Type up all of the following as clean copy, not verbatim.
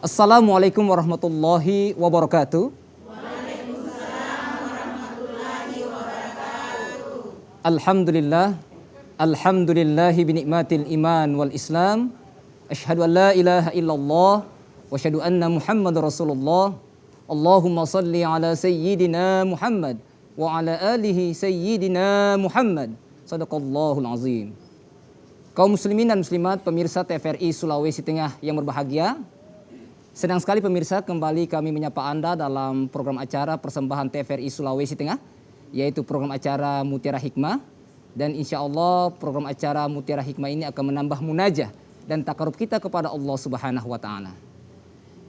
Assalamualaikum warahmatullahi wabarakatuh. Alhamdulillah, alhamdulillahi binikmatil iman wal islam. Asyhadu an la ilaha illallah wa asyhadu anna Muhammadar Rasulullah. Allahumma salli ala sayyidina Muhammad wa ala alihi sayyidina Muhammad. Sadaqallahul azim. Kaum muslimin dan muslimat, pemirsa TVRI Sulawesi Tengah yang berbahagia. Senang sekali pemirsa, kembali kami menyapa Anda dalam program acara persembahan TVRI Sulawesi Tengah, yaitu program acara Mutiara Hikmah. Dan insya Allah program acara Mutiara Hikmah ini akan menambah munajah dan takarub kita kepada Allah Subhanahu wa Ta'ala.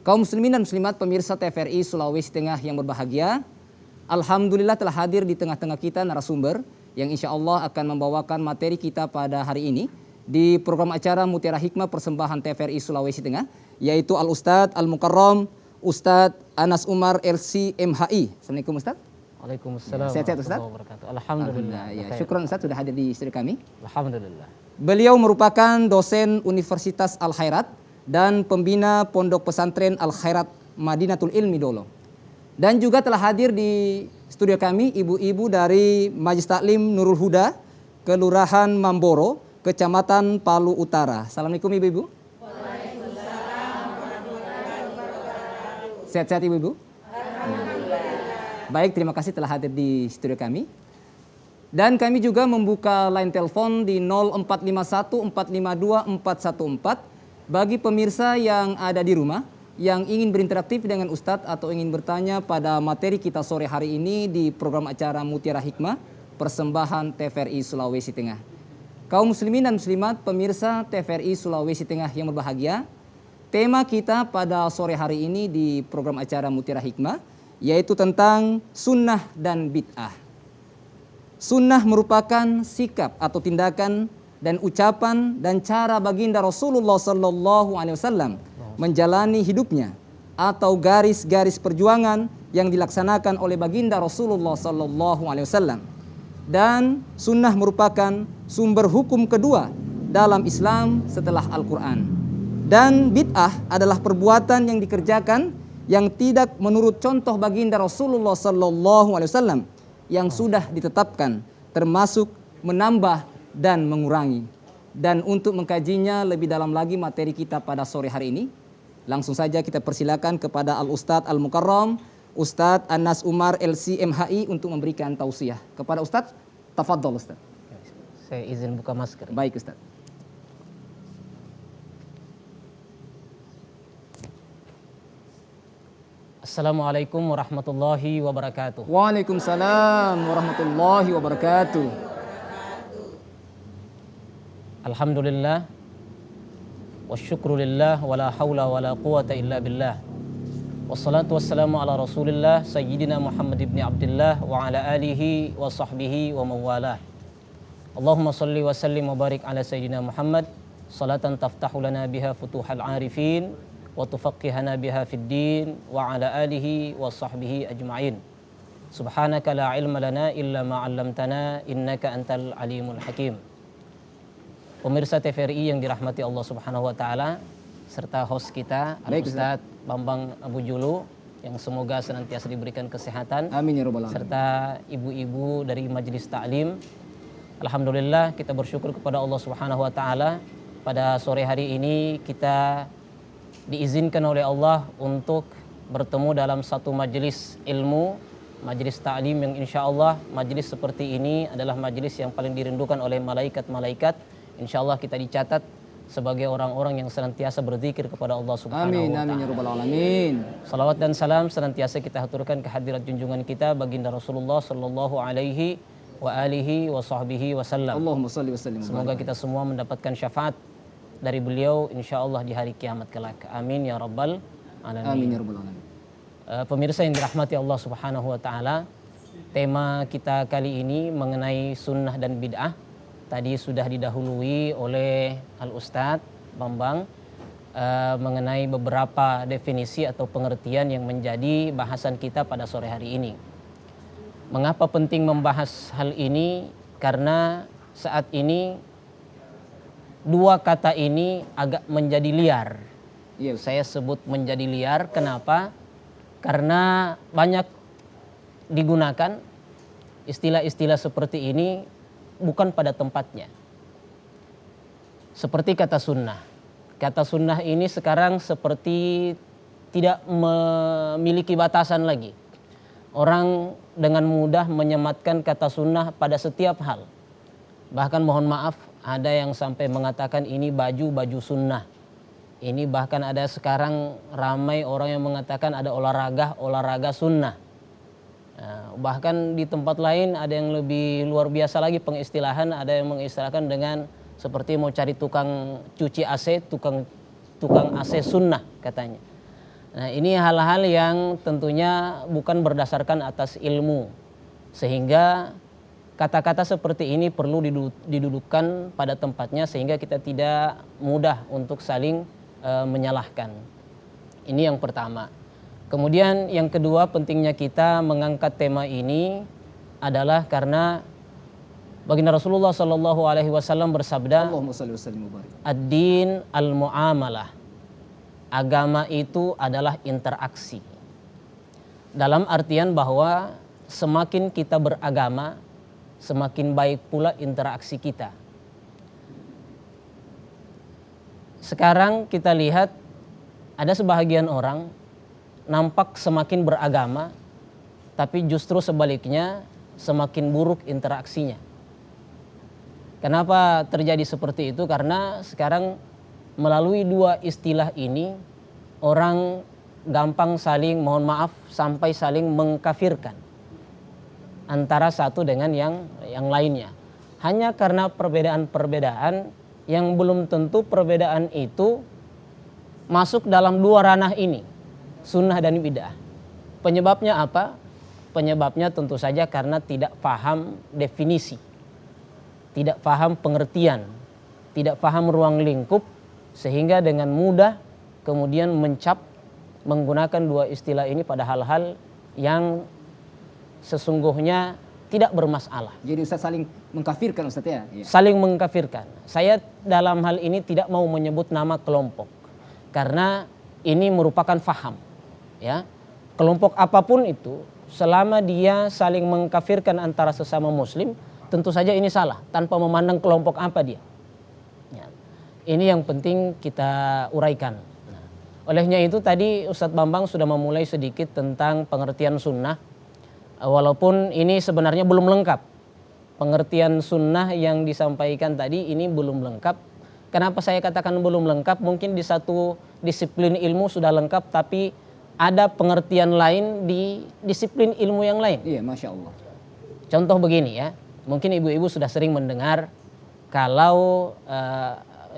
Kaum muslimin dan muslimat, pemirsa TVRI Sulawesi Tengah yang berbahagia, alhamdulillah telah hadir di tengah-tengah kita narasumber yang insya Allah akan membawakan materi kita pada hari ini di program acara Mutiara Hikmah persembahan TVRI Sulawesi Tengah, yaitu Al-Ustadz Al-Mukarram Ustadz Anas Umar LC MHI. Assalamualaikum Ustadz. Waalaikumsalam. Sehat-sehat Ustadz? Alhamdulillah. Ya, syukron Ustadz sudah hadir di studio kami. Alhamdulillah. Beliau merupakan dosen Universitas Al Khairat dan pembina Pondok Pesantren Al Khairat Madinatul Ilmi Dolo. Dan juga telah hadir di studio kami ibu-ibu dari Majelis Taklim Nurul Huda, Kelurahan Mamboro, Kecamatan Palu Utara. Assalamualaikum ibu-ibu. Sehat-sehat ibu-ibu? Baik, terima kasih telah hadir di studio kami. Dan kami juga membuka line telepon di 0451 452 414 bagi pemirsa yang ada di rumah yang ingin berinteraktif dengan Ustadz atau ingin bertanya pada materi kita sore hari ini di program acara Mutiara Hikmah persembahan TVRI Sulawesi Tengah. Kaum muslimin dan muslimat, pemirsa TVRI Sulawesi Tengah yang berbahagia, tema kita pada sore hari ini di program acara Mutiara Hikmah yaitu tentang sunnah dan bid'ah. Sunnah merupakan sikap atau tindakan dan ucapan dan cara baginda Rasulullah Sallallahu Alaihi Wasallam menjalani hidupnya atau garis-garis perjuangan yang dilaksanakan oleh baginda Rasulullah Sallallahu Alaihi Wasallam. Dan sunnah merupakan sumber hukum kedua dalam Islam setelah Al-Quran. Dan bid'ah adalah perbuatan yang dikerjakan yang tidak menurut contoh baginda Rasulullah Sallallahu Alaihi Wasallam yang sudah ditetapkan, termasuk menambah dan mengurangi. Dan untuk mengkajinya lebih dalam lagi materi kita pada sore hari ini, langsung saja kita persilakan kepada Al-Ustadz Al-Mukarram Ustadz Anas Umar LC MHI untuk memberikan tausiah. Kepada Ustadz, tafadhol Ustadz. Saya izin buka masker. Baik Ustadz. Assalamualaikum warahmatullahi wabarakatuh. Waalaikumsalam warahmatullahi wabarakatuh. Alhamdulillah wasyukrulillah wala haula wala quwata illa billah. Wassalatu wassalamu ala Rasulillah sayyidina Muhammad ibn Abdullah wa ala alihi wa sahbihi wa mawalah. Allahumma salli wa sallim wa barik ala sayyidina Muhammad salatan taftahu lana biha futuhal arifin wa tufaqqihana biha fid din wa ala alihi wa sahbihi ajma'in. Subhanaka la ilma lana illa ma 'allamtana innaka antal alimul hakim. Pemirsa TVRI yang dirahmati Allah Subhanahu wa taala serta host kita Al-Ustadz Bambang Abu Julu yang semoga senantiasa diberikan kesehatan. Amin ya rabbal alamin. Serta ibu-ibu dari Majelis Taklim. Alhamdulillah kita bersyukur kepada Allah Subhanahu wa taala pada sore hari ini kita diizinkan oleh Allah untuk bertemu dalam satu majelis ilmu, majelis taklim yang insya Allah majelis seperti ini adalah majelis yang paling dirindukan oleh malaikat-malaikat. Insya Allah kita dicatat sebagai orang-orang yang senantiasa berzikir kepada Allah Subhanahu wa ta'ala. Amin ya rabbal alamin. Salawat dan salam senantiasa kita haturkan kehadirat junjungan kita baginda Rasulullah sallallahu alaihi wa alihi wa sahbihi wasallam. Allahumma salli wa sallim. Semoga kita semua mendapatkan syafaat dari beliau insyaallah di hari kiamat kelak. Amin ya rabbal alamin. Amin ya rabbal alamin. Pemirsa yang dirahmati Allah Subhanahu wa taala, tema kita kali ini mengenai sunnah dan bid'ah. Tadi sudah didahului oleh Al-Ustadz Bambang mengenai beberapa definisi atau pengertian yang menjadi bahasan kita pada sore hari ini. Mengapa penting membahas hal ini? Karena saat ini dua kata ini agak menjadi liar. Iya. Saya sebut menjadi liar. Kenapa? Karena banyak digunakan istilah-istilah seperti ini bukan pada tempatnya. Seperti kata sunnah. Kata sunnah ini sekarang seperti tidak memiliki batasan lagi. Orang dengan mudah menyematkan kata sunnah pada setiap hal. Bahkan mohon maaf, ada yang sampai mengatakan ini baju sunnah. Ini bahkan ada sekarang ramai orang yang mengatakan ada olahraga sunnah. Nah, bahkan di tempat lain ada yang lebih luar biasa lagi pengistilahan, ada yang mengistilahkan dengan seperti mau cari tukang cuci AC, tukang AC sunnah katanya. Nah, ini hal-hal yang tentunya bukan berdasarkan atas ilmu, sehingga kata-kata seperti ini perlu didudukkan pada tempatnya sehingga kita tidak mudah untuk saling menyalahkan. Ini yang pertama. Kemudian yang kedua, pentingnya kita mengangkat tema ini adalah karena baginda Rasulullah SAW bersabda, Allahumma shalli wa sallim wa barik. ad-din al-mu'amalah. Agama itu adalah interaksi. Dalam artian bahwa semakin kita beragama, semakin baik pula interaksi kita. Sekarang kita lihat ada sebahagian orang nampak semakin beragama, tapi justru sebaliknya semakin buruk interaksinya. Kenapa terjadi seperti itu? Karena sekarang melalui dua istilah ini orang gampang saling, mohon maaf, sampai saling mengkafirkan antara satu dengan yang lainnya. Hanya karena perbedaan-perbedaan yang belum tentu perbedaan itu masuk dalam dua ranah ini, sunnah dan bid'ah. Penyebabnya apa? Penyebabnya tentu saja karena tidak paham definisi, tidak paham pengertian, tidak paham ruang lingkup, sehingga dengan mudah kemudian mencap menggunakan dua istilah ini pada hal-hal yang sesungguhnya tidak bermasalah. Jadi Ustaz saling mengkafirkan Ustaz ya? Iya. Saling mengkafirkan. Saya dalam hal ini tidak mau menyebut nama kelompok karena ini merupakan faham, ya. Kelompok apapun itu, selama dia saling mengkafirkan antara sesama muslim, tentu saja ini salah tanpa memandang kelompok apa dia. Ya. Ini yang penting kita uraikan. Nah, olehnya itu tadi Ustadz Bambang sudah memulai sedikit tentang pengertian sunnah. Walaupun ini sebenarnya belum lengkap. Pengertian sunnah yang disampaikan tadi ini belum lengkap. Kenapa saya katakan belum lengkap? Mungkin di satu disiplin ilmu sudah lengkap, tapi ada pengertian lain di disiplin ilmu yang lain. Iya, Masya Allah. Contoh begini ya, mungkin ibu-ibu sudah sering mendengar kalau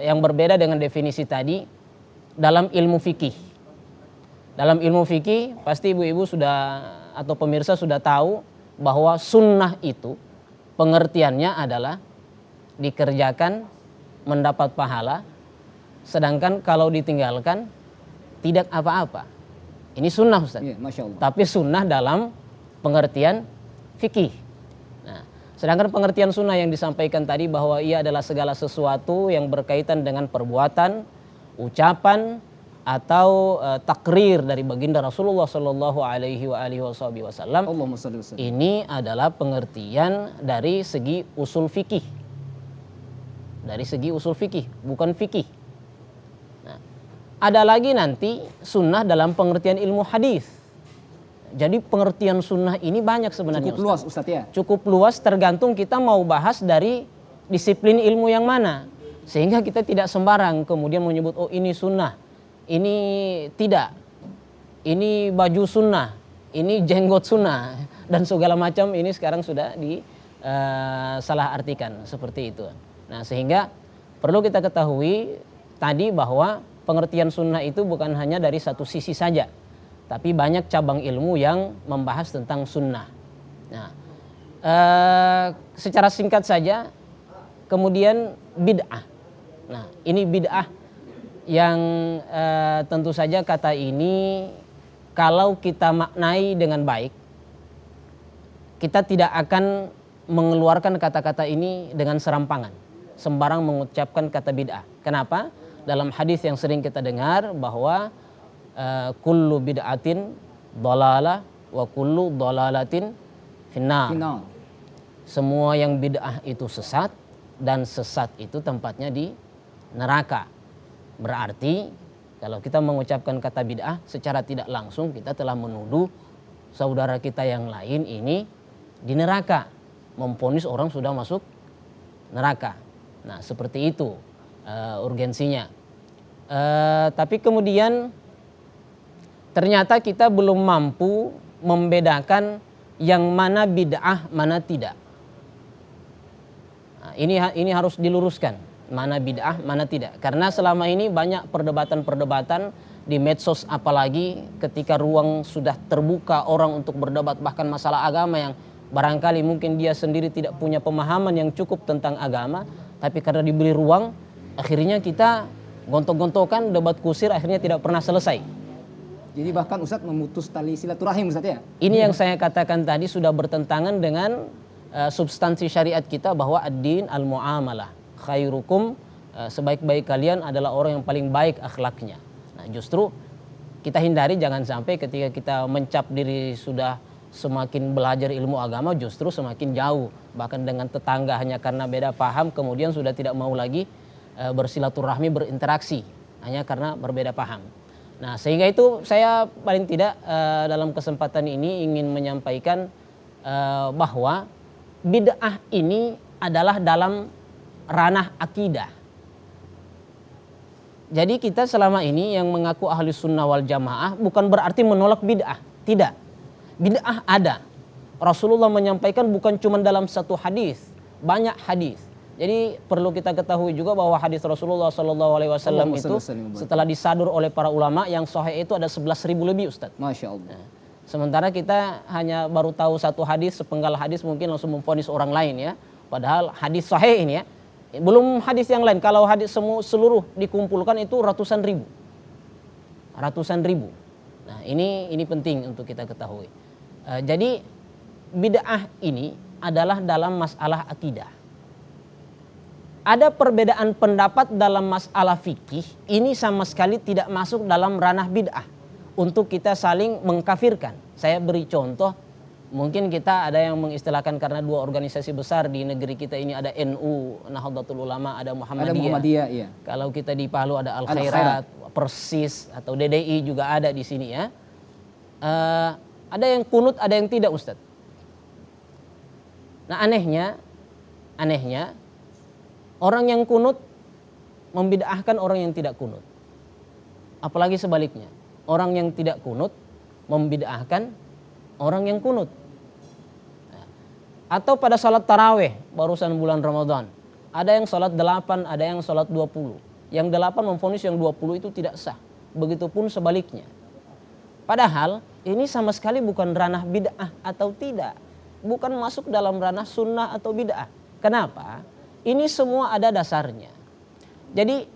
yang berbeda dengan definisi tadi dalam ilmu fikih. Dalam ilmu fikih pasti ibu-ibu sudah atau pemirsa sudah tahu bahwa sunnah itu pengertiannya adalah dikerjakan mendapat pahala, sedangkan kalau ditinggalkan tidak apa-apa. Ini sunnah Ustaz. Iya, Masya Allah. Tapi sunnah dalam pengertian fikih. Nah, sedangkan pengertian sunnah yang disampaikan tadi bahwa ia adalah segala sesuatu yang berkaitan dengan perbuatan, ucapan, atau takrir dari baginda Rasulullah Shallallahu Alaihi Wasallam. Allahumma shalli wa sallim. Ini adalah pengertian dari segi usul fikih. Dari segi usul fikih, bukan fikih. Nah, ada lagi nanti sunnah dalam pengertian ilmu hadis. Jadi pengertian sunnah ini banyak sebenarnya. Cukup luas Ustaz ya? Cukup luas, tergantung kita mau bahas dari disiplin ilmu yang mana. Sehingga kita tidak sembarang kemudian menyebut, oh ini sunnah, ini tidak, ini baju sunnah, ini jenggot sunnah, dan segala macam ini sekarang sudah salah artikan seperti itu. Nah, sehingga perlu kita ketahui tadi bahwa pengertian sunnah itu bukan hanya dari satu sisi saja, tapi banyak cabang ilmu yang membahas tentang sunnah. Nah, secara singkat saja, kemudian bid'ah. Nah, ini bid'ah yang tentu saja kata ini kalau kita maknai dengan baik, kita tidak akan mengeluarkan kata-kata ini dengan serampangan, sembarang mengucapkan kata bid'ah. Kenapa? dalam hadis yang sering kita dengar bahwa kullu bid'atin dhalalah wa kullu dhalalatin finnar. Final. Semua yang bid'ah itu sesat dan sesat itu tempatnya di neraka. Berarti kalau kita mengucapkan kata bid'ah secara tidak langsung kita telah menuduh saudara kita yang lain ini di neraka, memvonis orang sudah masuk neraka. Nah, seperti itu urgensinya. Tapi kemudian ternyata kita belum mampu membedakan yang mana bid'ah, mana tidak. Nah, ini harus diluruskan, mana bid'ah, mana tidak. Karena selama ini banyak perdebatan-perdebatan di medsos, apalagi ketika ruang sudah terbuka orang untuk berdebat bahkan masalah agama yang barangkali mungkin dia sendiri tidak punya pemahaman yang cukup tentang agama, tapi karena diberi ruang, akhirnya kita gontok-gontokan, debat kusir akhirnya tidak pernah selesai. Jadi bahkan Ustadz memutus tali silaturahim Ustadz ya? Ini yang saya katakan tadi sudah bertentangan dengan substansi syariat kita bahwa ad-din al-mu'amalah. Khairukum, sebaik-baik kalian adalah orang yang paling baik akhlaknya. Nah, justru kita hindari jangan sampai ketika kita mencap diri sudah semakin belajar ilmu agama justru semakin jauh. Bahkan dengan tetangga hanya karena beda paham kemudian sudah tidak mau lagi bersilaturahmi, berinteraksi hanya karena berbeda paham. Nah, sehingga itu saya paling tidak dalam kesempatan ini ingin menyampaikan bahwa bid'ah ini adalah dalam ranah akidah. Jadi kita selama ini yang mengaku ahli sunnah wal jamaah bukan berarti menolak bid'ah, tidak. Bid'ah ada. Rasulullah menyampaikan bukan cuma dalam satu hadis, banyak hadis. Jadi perlu kita ketahui juga bahwa hadis Rasulullah SAW itu setelah disadur oleh para ulama yang sahih itu ada 11.000 lebih, Ustadz. Masya Allah. Nah, sementara kita hanya baru tahu satu hadis, sepenggal hadis mungkin langsung memvonis orang lain ya. Padahal hadis sahih ini ya, belum hadis yang lain. Kalau hadis seluruh dikumpulkan itu ratusan ribu. Ratusan ribu. Nah, ini penting untuk kita ketahui. Jadi bid'ah ini adalah dalam masalah akidah. Ada perbedaan pendapat dalam masalah fikih, ini sama sekali tidak masuk dalam ranah bid'ah untuk kita saling mengkafirkan. Saya beri contoh, mungkin kita ada yang mengistilahkan karena dua organisasi besar di negeri kita ini ada NU, Nahdlatul Ulama, ada Muhammadiyah. Ada Muhammadiyah, iya. Kalau kita di Palu ada Al Khairat, Persis atau DDI juga ada di sini ya. Ada yang kunut, ada yang tidak, Ustadz. Nah, anehnya orang yang kunut membid'ahkan orang yang tidak kunut. Apalagi sebaliknya, orang yang tidak kunut membid'ahkan orang yang kunut. Atau pada salat taraweh barusan bulan Ramadan, ada yang salat 8, ada yang salat 20. Yang 8 memvonis yang 20 itu tidak sah. Begitupun sebaliknya. Padahal ini sama sekali bukan ranah bid'ah atau tidak. Bukan masuk dalam ranah sunnah atau bid'ah. Kenapa? Ini semua ada dasarnya. Jadi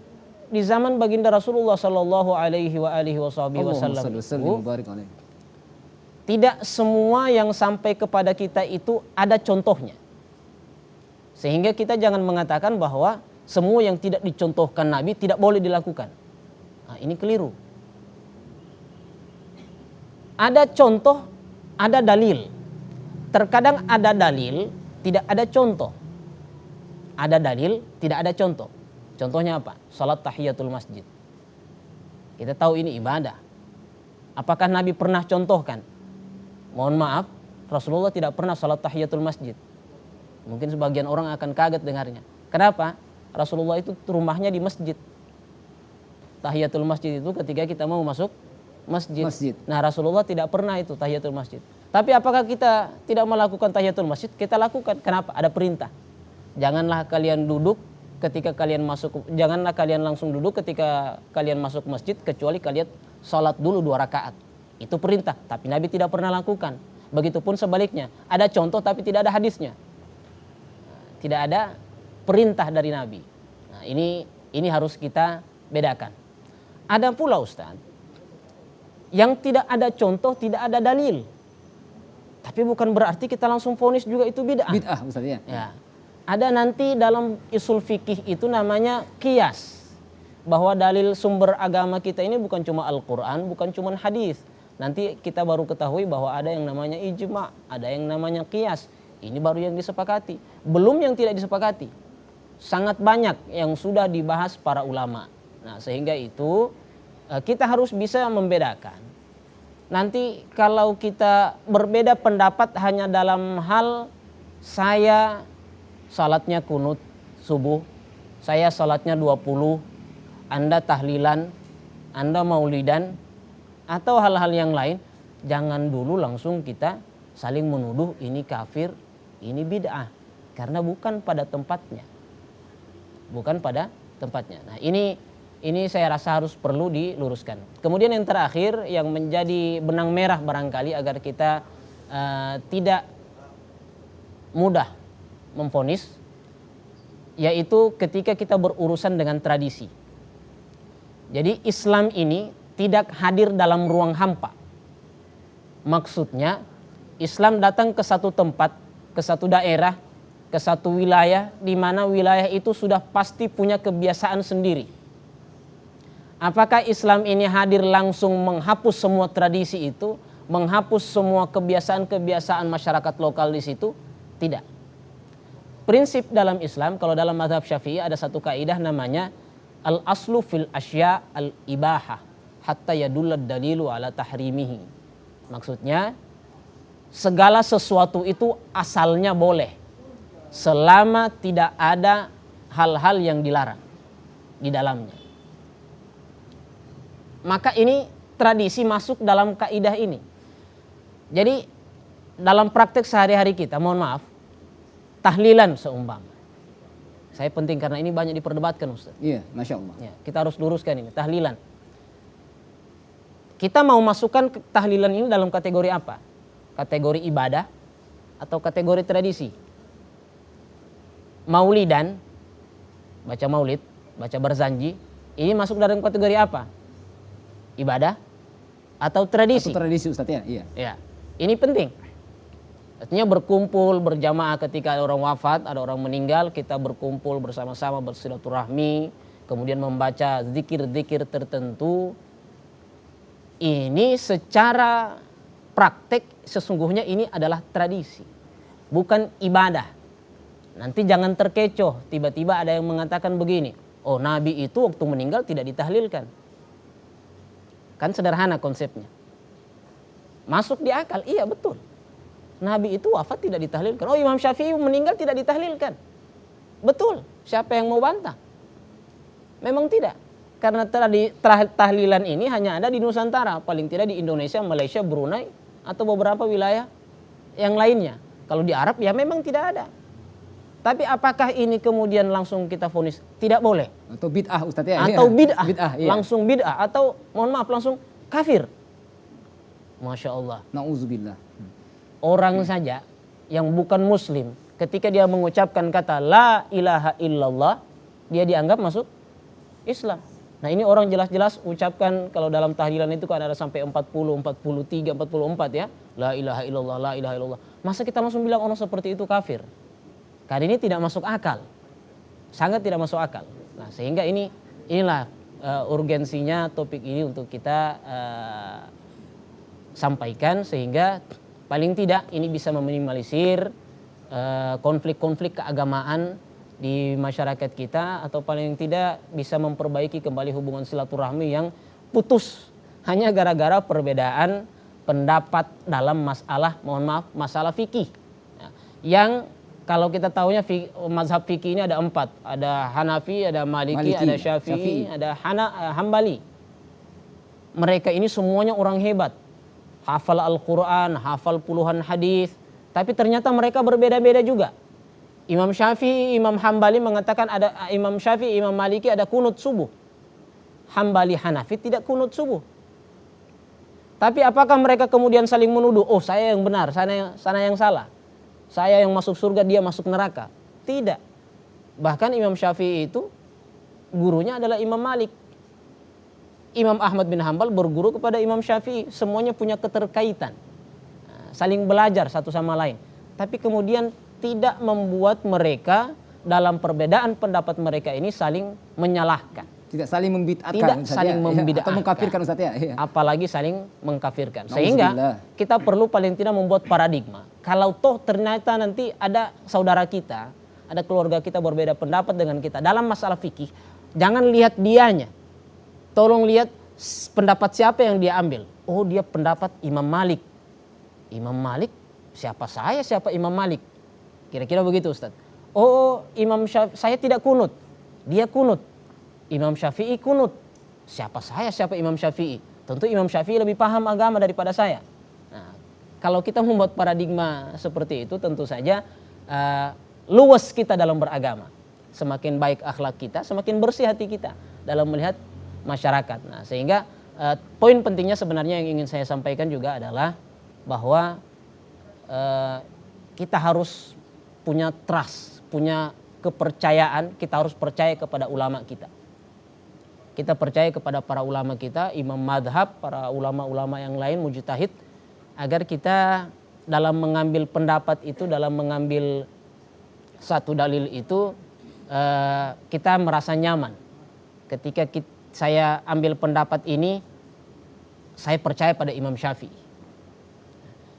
di zaman baginda Rasulullah Sallallahu Alaihi Wasallam itu tidak semua yang sampai kepada kita itu ada contohnya. Sehingga kita jangan mengatakan bahwa semua yang tidak dicontohkan Nabi tidak boleh dilakukan. Nah, ini keliru. Ada contoh, ada dalil. Terkadang ada dalil, tidak ada contoh. Ada dalil, tidak ada contoh. Contohnya apa? Salat tahiyatul masjid. Kita tahu ini ibadah. Apakah Nabi pernah contohkan? Mohon maaf, Rasulullah tidak pernah salat tahiyatul masjid. Mungkin sebagian orang akan kaget dengarnya. Kenapa? Rasulullah itu rumahnya di masjid. Tahiyatul masjid itu ketika kita mau masuk masjid. Nah, Rasulullah tidak pernah itu tahiyatul masjid. Tapi apakah kita tidak melakukan tahiyatul masjid? Kita lakukan. Kenapa? Ada perintah. Janganlah kalian duduk ketika kalian masuk, janganlah kalian langsung duduk ketika kalian masuk masjid kecuali kalian sholat dulu 2 rakaat. Itu perintah, tapi Nabi tidak pernah lakukan. Begitupun sebaliknya, ada contoh tapi tidak ada hadisnya. Tidak ada perintah dari Nabi. Nah, ini harus kita bedakan. Ada pula Ustaz, yang tidak ada contoh, tidak ada dalil. Tapi bukan berarti kita langsung vonis juga itu bid'ah. Bid'ah Ustaz ya. Ya. Ada nanti dalam usul fikih itu namanya qiyas. bahwa dalil sumber agama kita ini bukan cuma Al-Quran, bukan cuma hadis. Nanti kita baru ketahui bahwa ada yang namanya ijma, ada yang namanya qiyas. Ini baru yang disepakati. Belum yang tidak disepakati. Sangat banyak yang sudah dibahas para ulama. Nah, sehingga itu kita harus bisa membedakan. Nanti kalau kita berbeda pendapat hanya dalam hal saya salatnya kunut subuh, saya salatnya 20, Anda tahlilan, Anda maulidan, atau hal-hal yang lain, jangan dulu langsung kita saling menuduh ini kafir, ini bid'ah. Karena bukan pada tempatnya. Bukan pada tempatnya. Nah, ini saya rasa harus perlu diluruskan. Kemudian yang terakhir yang menjadi benang merah barangkali agar kita tidak mudah memvonis, yaitu ketika kita berurusan dengan tradisi. Jadi Islam ini tidak hadir dalam ruang hampa. Maksudnya Islam datang ke satu tempat, ke satu daerah, ke satu wilayah, di mana wilayah itu sudah pasti punya kebiasaan sendiri. Apakah Islam ini hadir langsung menghapus semua tradisi itu, menghapus semua kebiasaan-kebiasaan masyarakat lokal di situ? Tidak. Prinsip dalam Islam, kalau dalam mazhab Syafi'i ada satu kaidah namanya al-aslu fil asya al-ibahah hatta yadullad dalilu ala tahrimihi. Maksudnya segala sesuatu itu asalnya boleh selama tidak ada hal-hal yang dilarang di dalamnya. Maka ini tradisi masuk dalam kaidah ini. Jadi dalam praktek sehari-hari kita, mohon maaf, tahlilan seumpama. Saya penting karena ini banyak diperdebatkan, Ustaz. Iya, Masya Allah. Ya, kita harus luruskan ini, tahlilan. Kita mau masukkan tahlilan ini dalam kategori apa? Kategori ibadah atau kategori tradisi? Maulidan, baca maulid, baca berzanji, ini masuk dalam kategori apa? Ibadah atau tradisi? Atau tradisi, Ustaz, ya? Iya. Ya, ini penting. Artinya berkumpul berjamaah ketika ada orang wafat, ada orang meninggal, kita berkumpul bersama-sama bersilaturahmi, kemudian membaca zikir-zikir tertentu. Ini secara praktek sesungguhnya ini adalah tradisi, bukan ibadah. Nanti jangan terkecoh, tiba-tiba ada yang mengatakan begini, oh Nabi itu waktu meninggal tidak ditahlilkan. Kan sederhana konsepnya. Masuk di akal, iya betul. Nabi itu wafat tidak ditahlilkan. Oh Imam Syafi'i meninggal tidak ditahlilkan. Betul, siapa yang mau bantah? Memang tidak. Karena tahlilan ini hanya ada di Nusantara. Paling tidak di Indonesia, Malaysia, Brunei, atau beberapa wilayah yang lainnya. Kalau di Arab ya memang tidak ada. Tapi apakah ini kemudian langsung kita vonis? Tidak boleh. Atau bid'ah, Ustaz, ya? Atau bid'ah, iya. langsung bid'ah. Atau mohon maaf langsung kafir. Masya Allah. Na'udzubillah. Orang saja yang bukan muslim ketika dia mengucapkan kata la ilaha illallah, dia dianggap masuk Islam. Nah ini orang jelas-jelas ucapkan, kalau dalam tahlilan itu kan ada sampai 40, 43, 44 ya. La ilaha illallah, la ilaha illallah. Masa kita langsung bilang orang seperti itu kafir? Karena ini tidak masuk akal. Sangat tidak masuk akal. Nah sehingga inilah urgensinya topik ini untuk kita sampaikan, sehingga paling tidak ini bisa meminimalisir konflik-konflik keagamaan di masyarakat kita, atau paling tidak bisa memperbaiki kembali hubungan silaturahmi yang putus hanya gara-gara perbedaan pendapat dalam masalah, mohon maaf, masalah fikih. Yang kalau kita tahunya mazhab fikih ini ada 4, ada Hanafi, ada Maliki, ada Syafi'i, ada Hambali. Mereka ini semuanya orang hebat. Hafal Al-Quran, hafal puluhan hadis, tapi ternyata mereka berbeda-beda juga. Imam Syafi'i, Imam Hambali mengatakan ada, Imam Syafi'i, Imam Maliki ada kunut subuh. Hambali, Hanafi tidak kunut subuh. Tapi apakah mereka kemudian saling menuduh, oh saya yang benar, sana yang salah. Saya yang masuk surga, dia masuk neraka. Tidak. Bahkan Imam Syafi'i itu gurunya adalah Imam Malik. Imam Ahmad bin Hambal berguru kepada Imam Syafi'i. Semuanya punya keterkaitan. Saling belajar satu sama lain. Tapi kemudian tidak membuat mereka dalam perbedaan pendapat mereka ini saling menyalahkan. Tidak saling membid'atkan, tidak Ustaz, saling ya. membid'atkan. Atau mengkafirkan, Ustaz, ya. Iya. Apalagi saling mengkafirkan. Nauzubillah. Sehingga kita perlu paling tidak membuat paradigma. Kalau toh ternyata nanti ada saudara kita, ada keluarga kita berbeda pendapat dengan kita dalam masalah fikih, jangan lihat dianya. Tolong lihat pendapat siapa yang dia ambil. Oh, dia pendapat Imam Malik. Imam Malik, siapa saya, siapa Imam Malik? Kira-kira begitu, Ustaz. Oh, saya tidak kunut. Dia kunut. Imam Syafi'i kunut. Siapa saya, siapa Imam Syafi'i? Tentu Imam Syafi'i lebih paham agama daripada saya. Nah, kalau kita membuat paradigma seperti itu, tentu saja luas kita dalam beragama. Semakin baik akhlak kita, semakin bersih hati kita dalam melihat masyarakat. Nah, sehingga poin pentingnya sebenarnya yang ingin saya sampaikan juga adalah bahwa kita harus punya trust, punya kepercayaan, kita harus percaya kepada ulama kita. Kita percaya kepada para ulama kita, imam madhab, para ulama-ulama yang lain, mujtahid, agar kita dalam mengambil pendapat itu, dalam mengambil satu dalil itu, kita merasa nyaman. Ketika saya ambil pendapat ini, saya percaya pada Imam Syafi'i.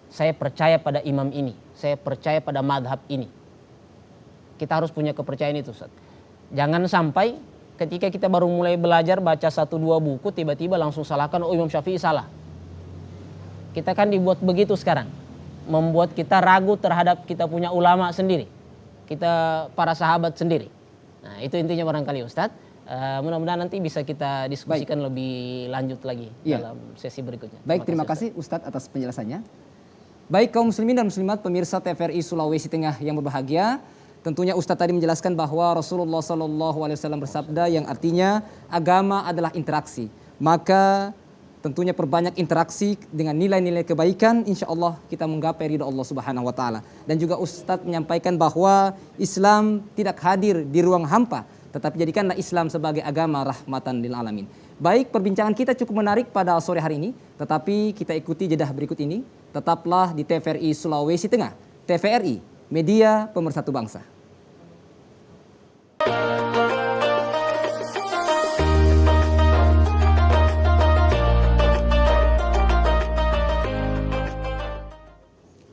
Saya percaya pada imam ini, saya percaya pada madhab ini. Kita harus punya kepercayaan itu, Ustaz. Jangan sampai ketika kita baru mulai belajar baca 1-2 buku, tiba-tiba langsung salahkan, oh Imam Syafi'i salah. Kita kan dibuat begitu sekarang. Membuat kita ragu terhadap kita punya ulama sendiri. Kita para sahabat sendiri. Nah, itu intinya barangkali, Ustadz. Mudah-mudahan nanti bisa kita diskusikan lebih lanjut lagi dalam sesi berikutnya. Baik, terima kasih Ustadz atas penjelasannya. Baik kaum muslimin dan muslimat pemirsa TVRI Sulawesi Tengah yang berbahagia. Tentunya Ustadz tadi menjelaskan bahwa Rasulullah SAW bersabda yang artinya agama adalah interaksi. Maka tentunya perbanyak interaksi dengan nilai-nilai kebaikan, insya Allah kita menggapai ridha Allah Subhanahu Wa Taala. Dan juga Ustadz menyampaikan bahwa Islam tidak hadir di ruang hampa, tetapi jadikanlah Islam sebagai agama rahmatan lil alamin. Baik, perbincangan kita cukup menarik pada sore hari ini, tetapi kita ikuti jedah berikut ini. Tetaplah di TVRI Sulawesi Tengah, TVRI. Media Pemersatu Bangsa.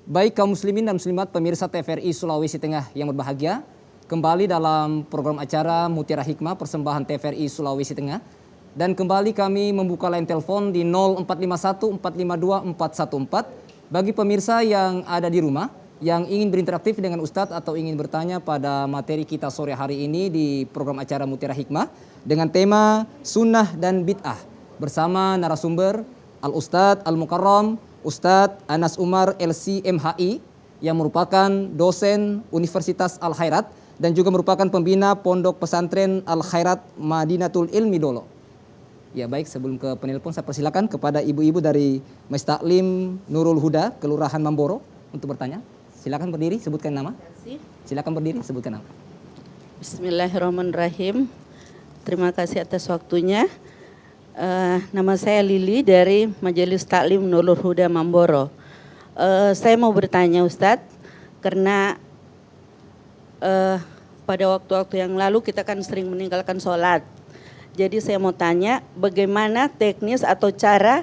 Baik kaum muslimin dan muslimat pemirsa TVRI Sulawesi Tengah yang berbahagia, kembali dalam program acara Mutiara Hikmah persembahan TVRI Sulawesi Tengah, dan kembali kami membuka line telepon di 0451 452 414 bagi pemirsa yang ada di rumah yang ingin berinteraktif dengan Ustadz atau ingin bertanya pada materi kita sore hari ini di program acara Mutiara Hikmah dengan tema Sunnah dan Bid'ah bersama narasumber Al-Ustadz Al-Mukarram Ustadz Anas Umar LC MHI yang merupakan dosen Universitas Al-Khairat dan juga merupakan pembina Pondok Pesantren Al-Khairat Madinatul Ilmi Dolo. Ya baik, sebelum ke penelpon saya persilakan kepada ibu-ibu dari Majlis Taklim Nurul Huda, Kelurahan Mamboro untuk bertanya. Silakan berdiri, sebutkan nama. Silakan berdiri, sebutkan nama. Bismillahirrahmanirrahim. Terima kasih atas waktunya. Nama saya Lili dari Majelis Taklim Nurul Huda Mamboro. Saya mau bertanya Ustadz, karena pada waktu-waktu yang lalu kita kan sering meninggalkan sholat. Jadi saya mau tanya bagaimana teknis atau cara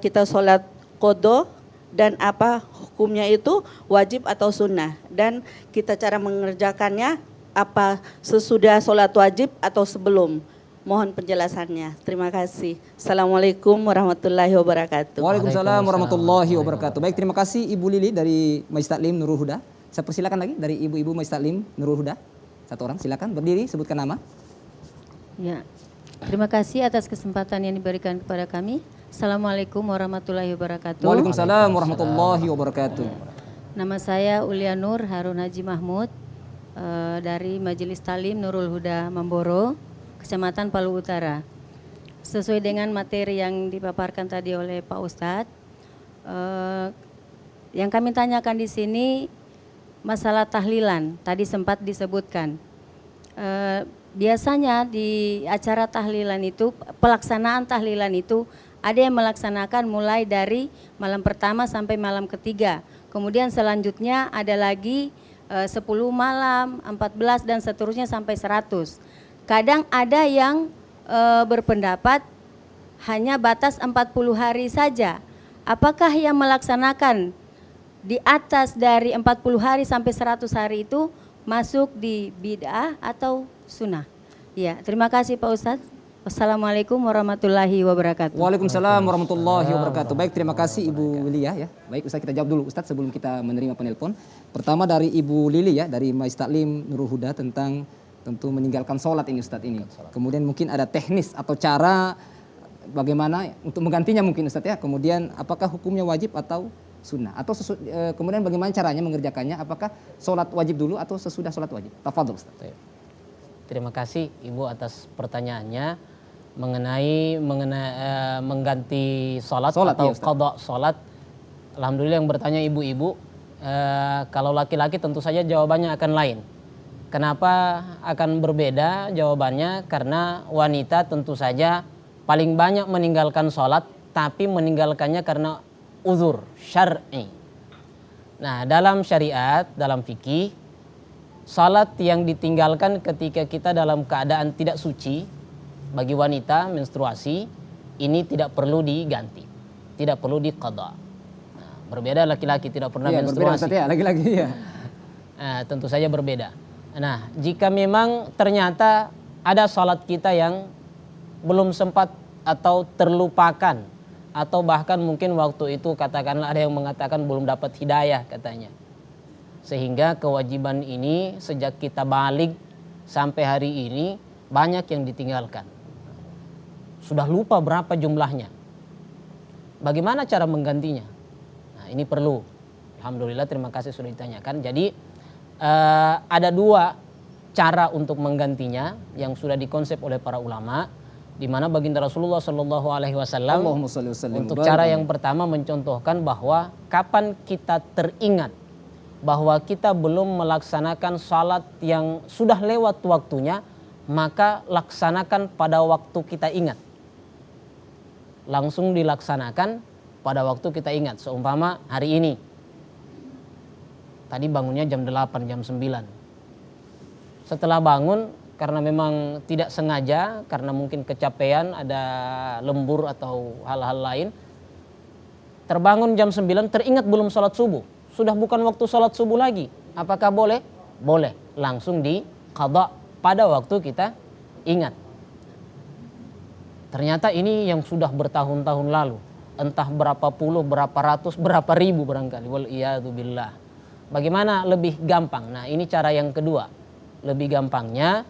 kita sholat qadha dan apa hukumnya itu, wajib atau sunnah, dan kita cara mengerjakannya apa sesudah sholat wajib atau sebelum. Mohon penjelasannya. Terima kasih. Assalamualaikum warahmatullahi wabarakatuh. Waalaikumsalam warahmatullahi wabarakatuh. Baik, terima kasih Ibu Lili dari Majlis Taklim Nurul Huda. Saya persilakan lagi dari ibu-ibu Majlis Taklim Nurul Huda. Satu orang, silakan berdiri, sebutkan nama. Ya, terima kasih atas kesempatan yang diberikan kepada kami. Assalamualaikum warahmatullahi wabarakatuh. Waalaikumsalam warahmatullahi wabarakatuh. Nama saya Ulia Nur Harun Haji Mahmud dari Majelis Taklim Nurul Huda Mamboro, Kecamatan Palu Utara. Sesuai dengan materi yang dipaparkan tadi oleh Pak Ustadz, yang kami tanyakan di sini masalah tahlilan. Tadi sempat disebutkan. Biasanya di acara tahlilan itu, pelaksanaan tahlilan itu ada yang melaksanakan mulai dari malam pertama sampai malam ketiga. Kemudian selanjutnya ada lagi 10 malam, 14 dan seterusnya sampai 100. Kadang ada yang berpendapat hanya batas 40 hari saja. Apakah yang melaksanakan di atas dari 40 hari sampai 100 hari itu masuk di bid'ah atau sunnah? Ya, terima kasih Pak Ustadz. Wassalamualaikum warahmatullahi wabarakatuh. Waalaikumsalam warahmatullahi wabarakatuh. Baik, terima kasih Ibu Lili ya. Baik, Ustaz, kita jawab dulu Ustaz sebelum kita menerima penelpon. Pertama dari Ibu Lili ya, dari Majelis Taklim Nurul Huda tentang tentu meninggalkan sholat ini Ustaz ini. Kemudian mungkin ada teknis atau cara bagaimana untuk menggantinya mungkin Ustaz ya. Kemudian apakah hukumnya wajib atau sunnah? Atau kemudian bagaimana caranya mengerjakannya? Apakah sholat wajib dulu atau sesudah sholat wajib? Tafadhol Ustaz. Terima kasih Ibu atas pertanyaannya mengenai mengganti sholat atau iya, qadha sholat. Alhamdulillah yang bertanya ibu-ibu. Kalau laki-laki tentu saja jawabannya akan lain. Kenapa akan berbeda jawabannya? Karena wanita tentu saja paling banyak meninggalkan sholat, tapi meninggalkannya karena uzur syar'i. Nah, dalam syariat, dalam fikih, sholat yang ditinggalkan ketika kita dalam keadaan tidak suci, bagi wanita menstruasi, ini tidak perlu diganti, tidak perlu diqadha. Nah, berbeda laki-laki tidak pernah menstruasi. Berbeda, ya, laki-laki ya. Tentu saja berbeda. Nah, jika memang ternyata ada sholat kita yang belum sempat atau terlupakan, atau bahkan mungkin waktu itu katakanlah ada yang mengatakan belum dapat hidayah katanya, sehingga kewajiban ini sejak kita balik sampai hari ini banyak yang ditinggalkan. Sudah lupa berapa jumlahnya. Bagaimana cara menggantinya? Nah, ini perlu. Alhamdulillah, terima kasih sudah ditanyakan. Jadi ada dua cara untuk menggantinya yang sudah dikonsep oleh para ulama, di mana baginda Rasulullah Shallallahu Alaihi Wasallam untuk cara yang pertama mencontohkan bahwa kapan kita teringat bahwa kita belum melaksanakan salat yang sudah lewat waktunya, maka laksanakan pada waktu kita ingat. Langsung dilaksanakan pada waktu kita ingat. Seumpama hari ini, tadi bangunnya jam 8, jam 9. Setelah bangun, karena memang tidak sengaja, karena mungkin kecapean, ada lembur atau hal-hal lain, terbangun jam 9, teringat belum sholat subuh. Sudah bukan waktu sholat subuh lagi. Apakah boleh? Boleh. Langsung di qadha pada waktu kita ingat. Ternyata ini yang sudah bertahun-tahun lalu. Entah berapa puluh, berapa ratus, berapa ribu barangkali. Wal'iyadzubillah. Bagaimana lebih gampang? Nah, ini cara yang kedua. Lebih gampangnya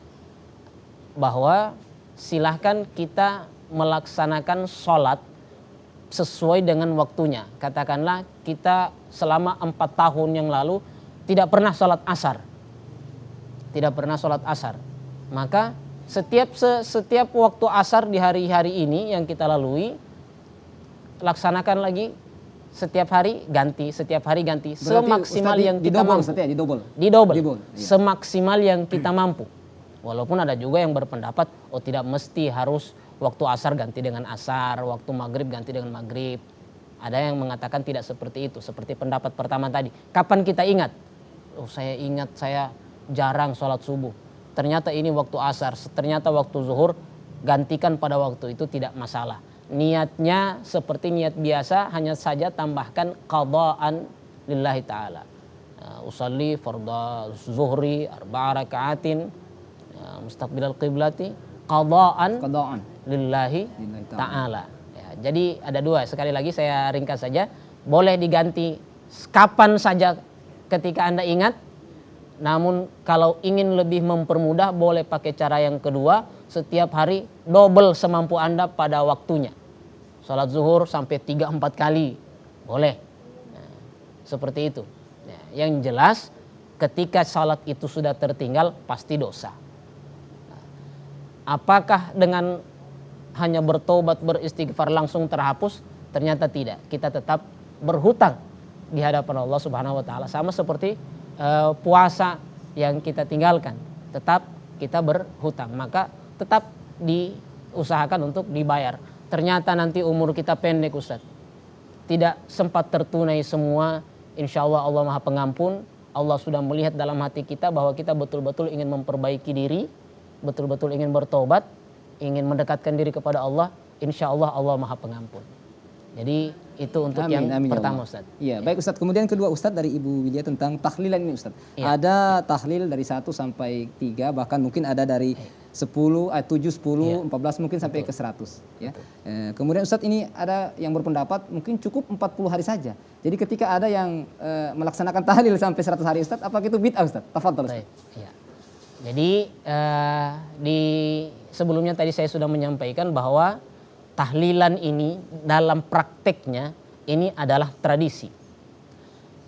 bahwa silahkan kita melaksanakan sholat sesuai dengan waktunya. Katakanlah kita selama 4 tahun yang lalu tidak pernah sholat asar. Tidak pernah sholat asar. Maka setiap waktu asar di hari-hari ini yang kita lalui, laksanakan lagi setiap hari ganti, setiap hari ganti. Berarti semaksimal yang kita mampu. Didobel. Semaksimal yang kita mampu. Walaupun ada juga yang berpendapat, oh tidak mesti harus waktu asar ganti dengan asar, waktu maghrib ganti dengan maghrib. Ada yang mengatakan tidak seperti itu, seperti pendapat pertama tadi. Kapan kita ingat? Oh, saya ingat saya jarang sholat subuh. Ternyata ini waktu asar, ternyata waktu zuhur, gantikan pada waktu itu tidak masalah. Niatnya seperti niat biasa, hanya saja tambahkan qadhaan lillahi ta'ala. Usalli fardha zuhri 4 raka'atin mustaqbilal qiblati qadhaan lillahi ta'ala. Ya, jadi ada dua, sekali lagi saya ringkas saja. Boleh diganti kapan saja ketika Anda ingat. Namun kalau ingin lebih mempermudah, boleh pakai cara yang kedua, setiap hari double semampu Anda pada waktunya. Salat zuhur sampai 3-4 kali, boleh. Nah, seperti itu. Nah, yang jelas ketika salat itu sudah tertinggal, pasti dosa. Nah, apakah dengan hanya bertobat, beristighfar langsung terhapus? Ternyata tidak. Kita tetap berhutang di hadapan Allah Subhanahu wa taala, sama seperti puasa yang kita tinggalkan, tetap kita berhutang, maka tetap diusahakan untuk dibayar. Ternyata nanti umur kita pendek Ustaz, tidak sempat tertunai semua, insya Allah Allah Maha Pengampun. Allah sudah melihat dalam hati kita bahwa kita betul-betul ingin memperbaiki diri, betul-betul ingin bertobat, ingin mendekatkan diri kepada Allah, insya Allah Allah Maha Pengampun. Jadi itu untuk Amin, yang amin ya pertama, Allah. Ustaz. Iya, baik Ustaz. Kemudian kedua Ustaz dari Ibu Widya tentang tahlilan ini Ustaz. Iya. Ada tahlil dari 1 sampai 3, bahkan mungkin ada dari 10, 7, 10, 14 mungkin sampai ke 100 ya. Kemudian Ustaz ini ada yang berpendapat mungkin cukup 40 hari saja. Jadi ketika ada yang melaksanakan tahlil sampai 100 hari Ustaz, apakah itu bid'ah Ustaz? Tafadhol Ustaz. Baik, ya. Jadi di sebelumnya tadi saya sudah menyampaikan bahwa tahlilan ini dalam prakteknya ini adalah tradisi.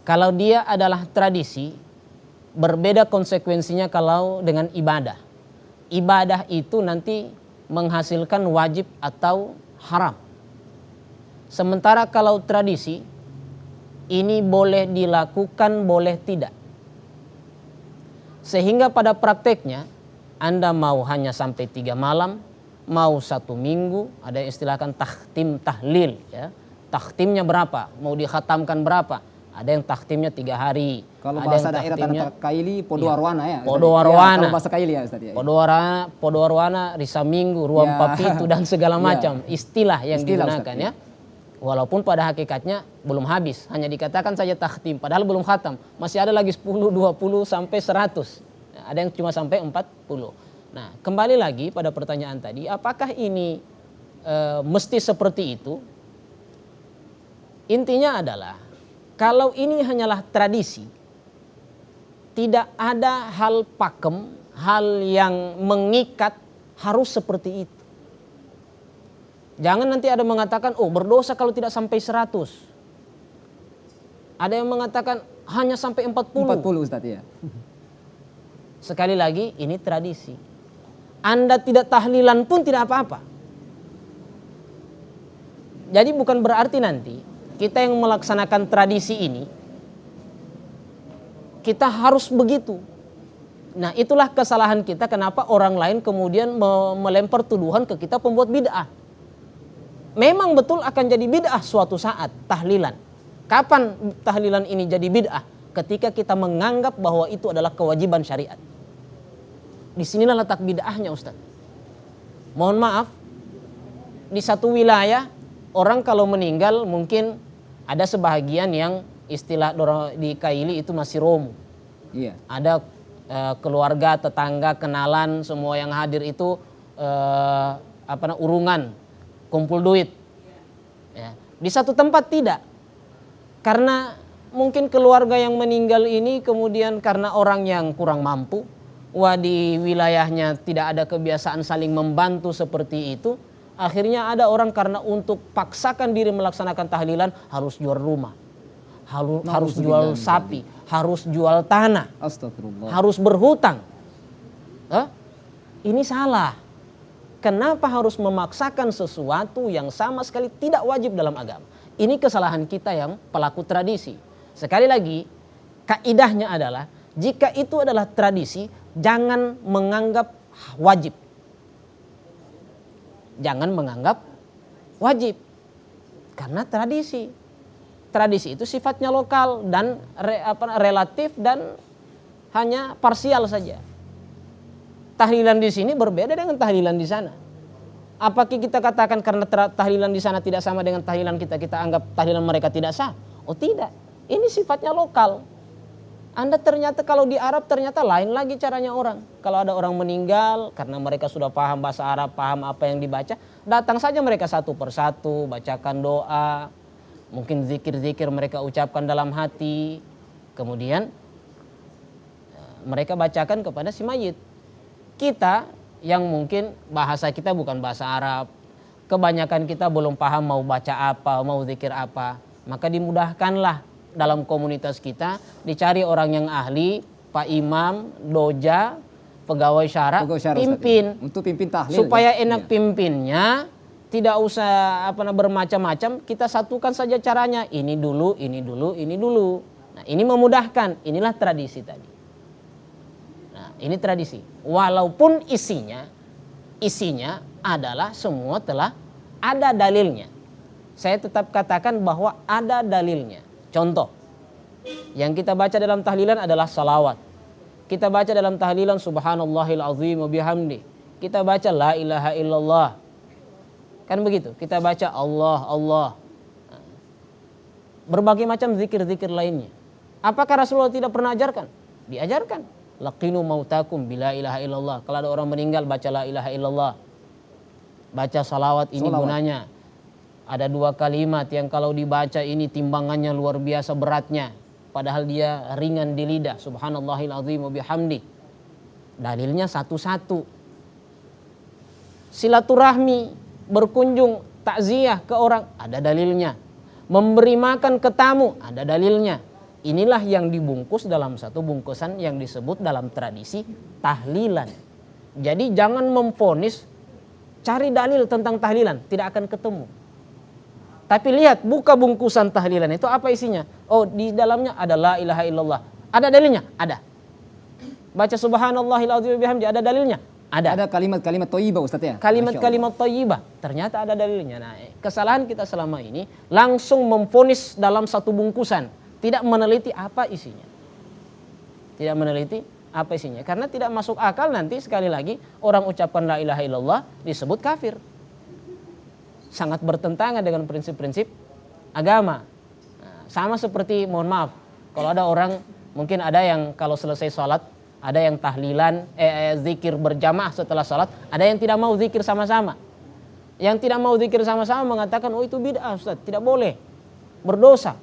Kalau dia adalah tradisi, berbeda konsekuensinya kalau dengan ibadah. Ibadah itu nanti menghasilkan wajib atau haram. Sementara kalau tradisi, ini boleh dilakukan, boleh tidak. Sehingga pada prakteknya, Anda mau hanya sampai 3 malam, mau 1 minggu, ada yang istilahkan takhtim tahlil. Ya. Takhtimnya berapa? Mau dikhatamkan berapa? Ada yang takhtimnya 3 hari. Kalau ada bahasa yang daerah takhtimnya Tanah Kaili podo Iya. arwana ya. Ustaz? Podo Iya, arwana. kalau bahasa Kaili ya Ustaz ya. Podo arwana, risa minggu, ruang Ya. papitu dan segala Ya. macam istilah yang Istilah, digunakan Ustaz, ya. Walaupun pada hakikatnya belum habis, hanya dikatakan saja takhtim, padahal belum khatam. Masih ada lagi 10, 20 sampai 100. Ada yang cuma sampai 40. Nah, kembali lagi pada pertanyaan tadi, apakah ini mesti seperti itu? Intinya adalah kalau ini hanyalah tradisi, tidak ada hal pakem, hal yang mengikat harus seperti itu. Jangan nanti ada mengatakan, oh berdosa kalau tidak sampai 100. Ada yang mengatakan hanya sampai 40. 40 Ustaz ya. Sekali lagi ini tradisi. Anda tidak tahlilan pun tidak apa-apa. Jadi bukan berarti nanti kita yang melaksanakan tradisi ini kita harus begitu. Nah, itulah kesalahan kita kenapa orang lain kemudian melempar tuduhan ke kita pembuat bid'ah. Memang betul akan jadi bid'ah suatu saat tahlilan. Kapan tahlilan ini jadi bid'ah? Ketika kita menganggap bahwa itu adalah kewajiban syariat. Disinilah letak bid'ahnya Ustaz. Mohon maaf, di satu wilayah orang kalau meninggal mungkin ada sebahagian yang istilah di Kaili itu masih romu. Iya. Ada keluarga, tetangga, kenalan, semua yang hadir itu urungan, kumpul duit. Ya. Di satu tempat tidak. Karena mungkin keluarga yang meninggal ini kemudian karena orang yang kurang mampu, di wilayahnya tidak ada kebiasaan saling membantu seperti itu. Akhirnya ada orang karena untuk paksakan diri melaksanakan tahlilan harus jual rumah, harus jual sapi, harus jual tanah, Astagfirullah. harus berhutang. Ini salah. Kenapa harus memaksakan sesuatu yang sama sekali tidak wajib dalam agama? Ini kesalahan kita yang pelaku tradisi. Sekali lagi, kaidahnya adalah jika itu adalah tradisi, jangan menganggap wajib. Jangan menganggap wajib. Karena tradisi. Tradisi itu sifatnya lokal dan relatif dan hanya parsial saja. Tahlilan di sini berbeda dengan tahlilan di sana. Apakah kita katakan karena tahlilan di sana tidak sama dengan tahlilan kita anggap tahlilan mereka tidak sah? Oh tidak. Ini sifatnya lokal. Anda ternyata kalau di Arab ternyata lain lagi caranya orang. Kalau ada orang meninggal karena mereka sudah paham bahasa Arab, paham apa yang dibaca, datang saja mereka satu persatu, bacakan doa, mungkin zikir-zikir mereka ucapkan dalam hati, kemudian mereka bacakan kepada si mayit. Kita yang mungkin bahasa kita bukan bahasa Arab, kebanyakan kita belum paham mau baca apa, mau zikir apa, maka dimudahkanlah dalam komunitas kita dicari orang yang ahli, Pak Imam, Doja, pegawai syara, pimpin. Untuk pimpin tahlil. Supaya enak pimpinnya, tidak usah bermacam-macam, kita satukan saja caranya. Ini dulu, ini dulu, ini dulu. Nah, ini memudahkan, inilah tradisi tadi. Nah, ini tradisi. Walaupun isinya adalah semua telah ada dalilnya. Saya tetap katakan bahwa ada dalilnya. Contoh, yang kita baca dalam tahlilan adalah salawat. Kita baca dalam tahlilan subhanallahil azim wa bihamdi. Kita baca la ilaha illallah. Kan begitu. Kita baca Allah, Allah. Berbagai macam zikir-zikir lainnya. Apakah Rasulullah tidak pernah ajarkan? Diajarkan. Laqinu mautakum bila ilaha illallah. Kalau ada orang meninggal baca la ilaha illallah. Baca salawat ini gunanya. Ada 2 kalimat yang kalau dibaca ini timbangannya luar biasa beratnya. Padahal dia ringan di lidah. Subhanallahil azim wa bihamdi. Dalilnya satu-satu. Silaturahmi, berkunjung, takziah ke orang, ada dalilnya. Memberi makan ke tamu, ada dalilnya. Inilah yang dibungkus dalam satu bungkusan yang disebut dalam tradisi tahlilan. Jadi jangan memvonis, cari dalil tentang tahlilan, tidak akan ketemu. Tapi lihat, buka bungkusan tahlilan itu apa isinya? Oh, di dalamnya ada la ilaha illallah. Ada dalilnya? Ada. Baca subhanallahil azim wa bihamdi, ada dalilnya? Ada. Ada kalimat-kalimat thayyibah Ustaz ya? Kalimat-kalimat thayyibah, ternyata ada dalilnya. Nah, kesalahan kita selama ini langsung memvonis dalam satu bungkusan, tidak meneliti apa isinya. Tidak meneliti apa isinya. Karena tidak masuk akal nanti sekali lagi orang ucapkan la ilaha illallah disebut kafir. Sangat bertentangan dengan prinsip-prinsip agama. Nah, sama seperti, mohon maaf, kalau ada orang, mungkin ada yang kalau selesai sholat, ada yang tahlilan, zikir berjamaah setelah sholat, ada yang tidak mau zikir sama-sama. Yang tidak mau zikir sama-sama mengatakan, oh itu bid'ah Ustaz, tidak boleh, berdosa.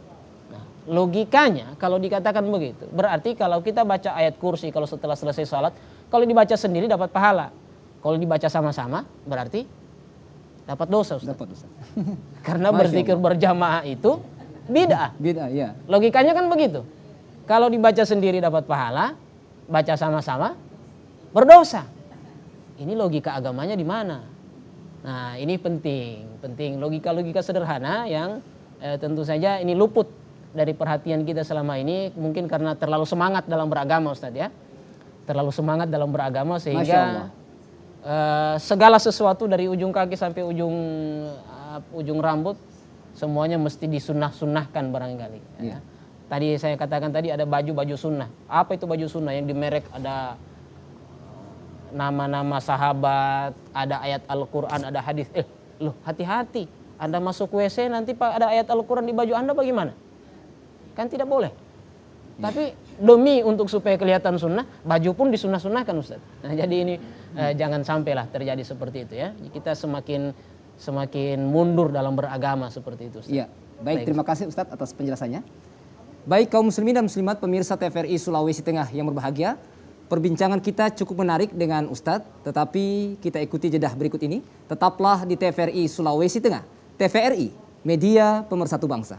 Nah, logikanya kalau dikatakan begitu, berarti kalau kita baca ayat kursi kalau setelah selesai sholat, kalau dibaca sendiri dapat pahala. Kalau dibaca sama-sama berarti dapat dosa Ustaz. Dapat Ustaz. Karena berzikir berjamaah itu bid'ah. Bid'ah, ya. Logikanya kan begitu. Kalau dibaca sendiri dapat pahala, baca sama-sama berdosa. Ini logika agamanya di mana? Nah, ini penting logika-logika sederhana yang tentu saja ini luput dari perhatian kita selama ini, mungkin karena terlalu semangat dalam beragama Ustaz ya. Terlalu semangat dalam beragama sehingga segala sesuatu dari ujung kaki sampai ujung rambut semuanya mesti disunnah-sunnahkan barangkali. Ya. Tadi saya katakan tadi ada baju-baju sunnah. Apa itu baju sunnah? Yang di merek ada nama-nama sahabat, ada ayat Al-Quran, ada hadis. Loh hati-hati. Anda masuk WC nanti Pak ada ayat Al-Quran di baju Anda bagaimana? Kan tidak boleh. Tapi demi untuk supaya kelihatan sunnah, baju pun disunnah-sunnahkan Ustaz. Nah jadi ini jangan sampailah terjadi seperti itu ya. Kita semakin mundur dalam beragama seperti itu Ustaz. Iya. Baik, terima kasih Ustaz atas penjelasannya. Baik kaum muslimin dan muslimat pemirsa TVRI Sulawesi Tengah yang berbahagia, perbincangan kita cukup menarik dengan Ustadz, tetapi kita ikuti jedah berikut ini. Tetaplah di TVRI Sulawesi Tengah. TVRI, media pemersatu bangsa.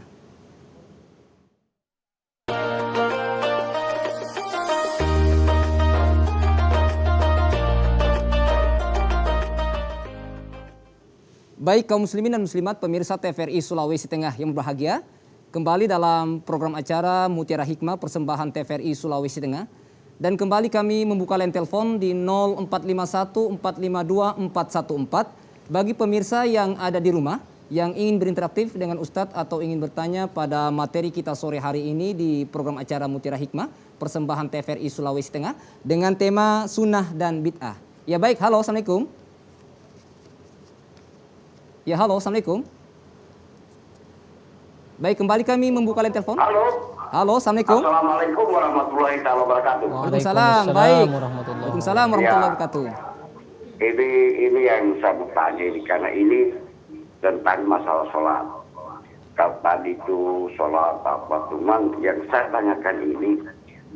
Baik kaum muslimin dan muslimat pemirsa TVRI Sulawesi Tengah yang berbahagia, kembali dalam program acara Mutiara Hikmah persembahan TVRI Sulawesi Tengah. Dan kembali kami membuka line telepon di 0451 452 414 bagi pemirsa yang ada di rumah yang ingin berinteraktif dengan Ustadz atau ingin bertanya pada materi kita sore hari ini di program acara Mutiara Hikmah persembahan TVRI Sulawesi Tengah dengan tema sunnah dan bid'ah. Ya baik, halo, assalamualaikum. Ya halo, assalamualaikum. Baik, kembali kami membuka line telepon. Halo. Halo, assalamualaikum. Assalamualaikum warahmatullahi wabarakatuh. Waalaikumsalam. Baik. Waalaikumsalam warahmatullahi wabarakatuh. Ini yang saya mau tanya ini karena ini tentang masalah sholat. Kalau tadi itu sholat apa, cuman yang saya tanyakan ini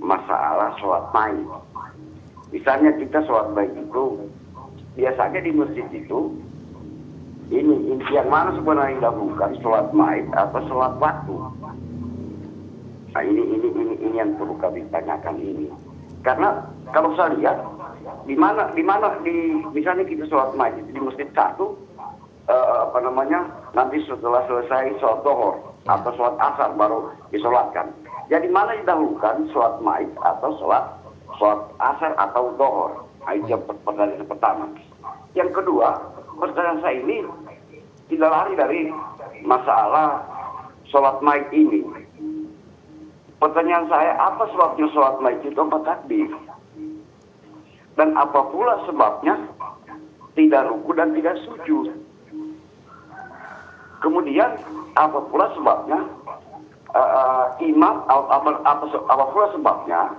masalah sholat maid. Misalnya kita sholat maid itu biasanya di masjid itu ini yang mana sebenarnya didahulukan, sholat maid atau sholat waktu? Nah ini yang perlu kami tanyakan ini. Karena kalau saya lihat di mana misalnya kita sholat maid di masjid satu nanti setelah selesai sholat zuhur atau sholat asar baru disolatkan. Jadi mana didahulukan sholat maid atau sholat asar atau zuhur? Nah, itu yang pertanyaan pertama. Yang kedua, pertanyaan saya ini tidak lari dari masalah sholat maid ini. Pertanyaan saya, apa sebabnya sholat maid itu 4 takbir? Dan apa pula sebabnya tidak ruku dan tidak sujud? Kemudian apa pula sebabnya imam apa pula sebabnya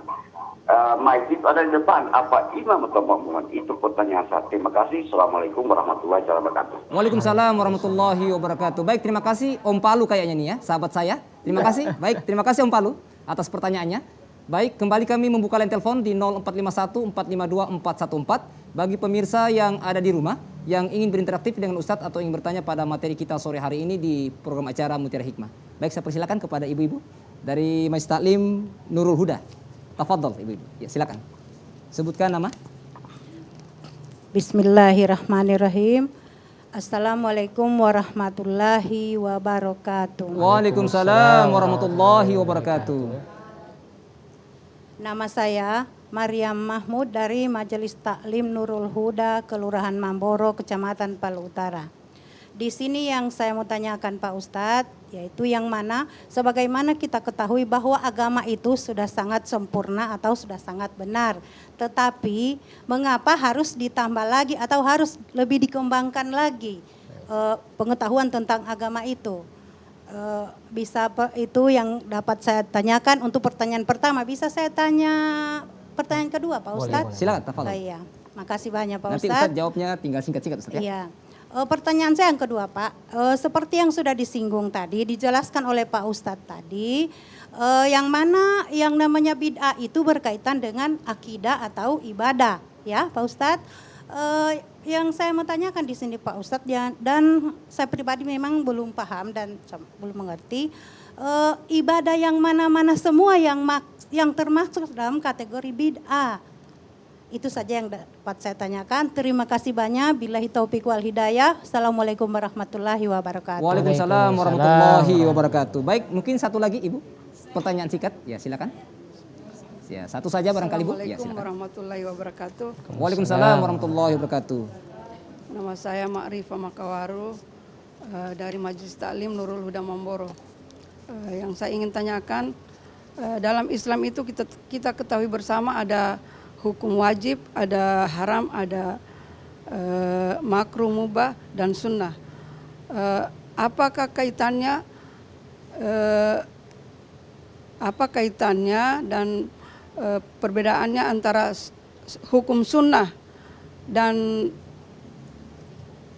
mayit itu ada di depan? Apa imam atau makmum? Itu pertanyaan saya. Terima kasih. Assalamualaikum warahmatullahi wabarakatuh. Waalaikumsalam warahmatullahi wabarakatuh. Baik, terima kasih Om Palu kayaknya nih ya, sahabat saya. Terima kasih. Baik, terima kasih Om Palu atas pertanyaannya. Baik, kembali kami membuka line telepon di 0451 452 414 bagi pemirsa yang ada di rumah yang ingin berinteraktif dengan Ustadz atau ingin bertanya pada materi kita sore hari ini di program acara Mutiara Hikmah. Baik, saya persilakan kepada ibu-ibu dari Majelis Taklim Nurul Huda. Tafadhol ibu-ibu. Ya, silakan. Sebutkan nama. Bismillahirrahmanirrahim. Assalamualaikum warahmatullahi wabarakatuh. Waalaikumsalam warahmatullahi wabarakatuh. Nama saya Maryam Mahmud dari Majelis Taklim Nurul Huda, Kelurahan Mamboro, Kecamatan Palu Utara. Di sini yang saya mau tanyakan Pak Ustadz, yaitu yang mana sebagaimana kita ketahui bahwa agama itu sudah sangat sempurna atau sudah sangat benar. Tetapi mengapa harus ditambah lagi atau harus lebih dikembangkan lagi pengetahuan tentang agama itu? Itu yang dapat saya tanyakan untuk pertanyaan pertama. Bisa saya tanya pertanyaan kedua Pak Ustadz? Silakan, tafadhol. Iya, makasih banyak Pak Nanti Ustadz. Ustadz jawabnya tinggal singkat-singkat Ustadz ya. Iya. Pertanyaan saya yang kedua Pak, seperti yang sudah disinggung tadi, dijelaskan oleh Pak Ustadz tadi, yang mana yang namanya bid'ah itu berkaitan dengan akidah atau ibadah, ya Pak Ustadz. Yang saya mau tanyakan di sini Pak Ustadz, dan saya pribadi memang belum paham dan belum mengerti, ibadah yang mana-mana semua yang termasuk dalam kategori bid'ah. Itu saja yang dapat saya tanyakan. Terima kasih banyak. Billahi taufiq wal hidayah. Assalamualaikum warahmatullahi wabarakatuh. Waalaikumsalam warahmatullahi wabarakatuh. Baik, mungkin satu lagi Ibu, pertanyaan singkat. Ya, silakan. Ya, satu saja barangkali Bu. Ya, Assalamualaikum silakan. warahmatullahi wabarakatuh. Waalaikumsalam warahmatullahi wabarakatuh. Nama saya Ma'rifah Makawaru dari Majelis Taklim Nurul Huda Mamboro. Yang saya ingin tanyakan, dalam Islam itu kita ketahui bersama ada hukum wajib, ada haram, ada makruh, mubah, dan sunnah. Apakah kaitannya dan perbedaannya antara hukum sunnah dan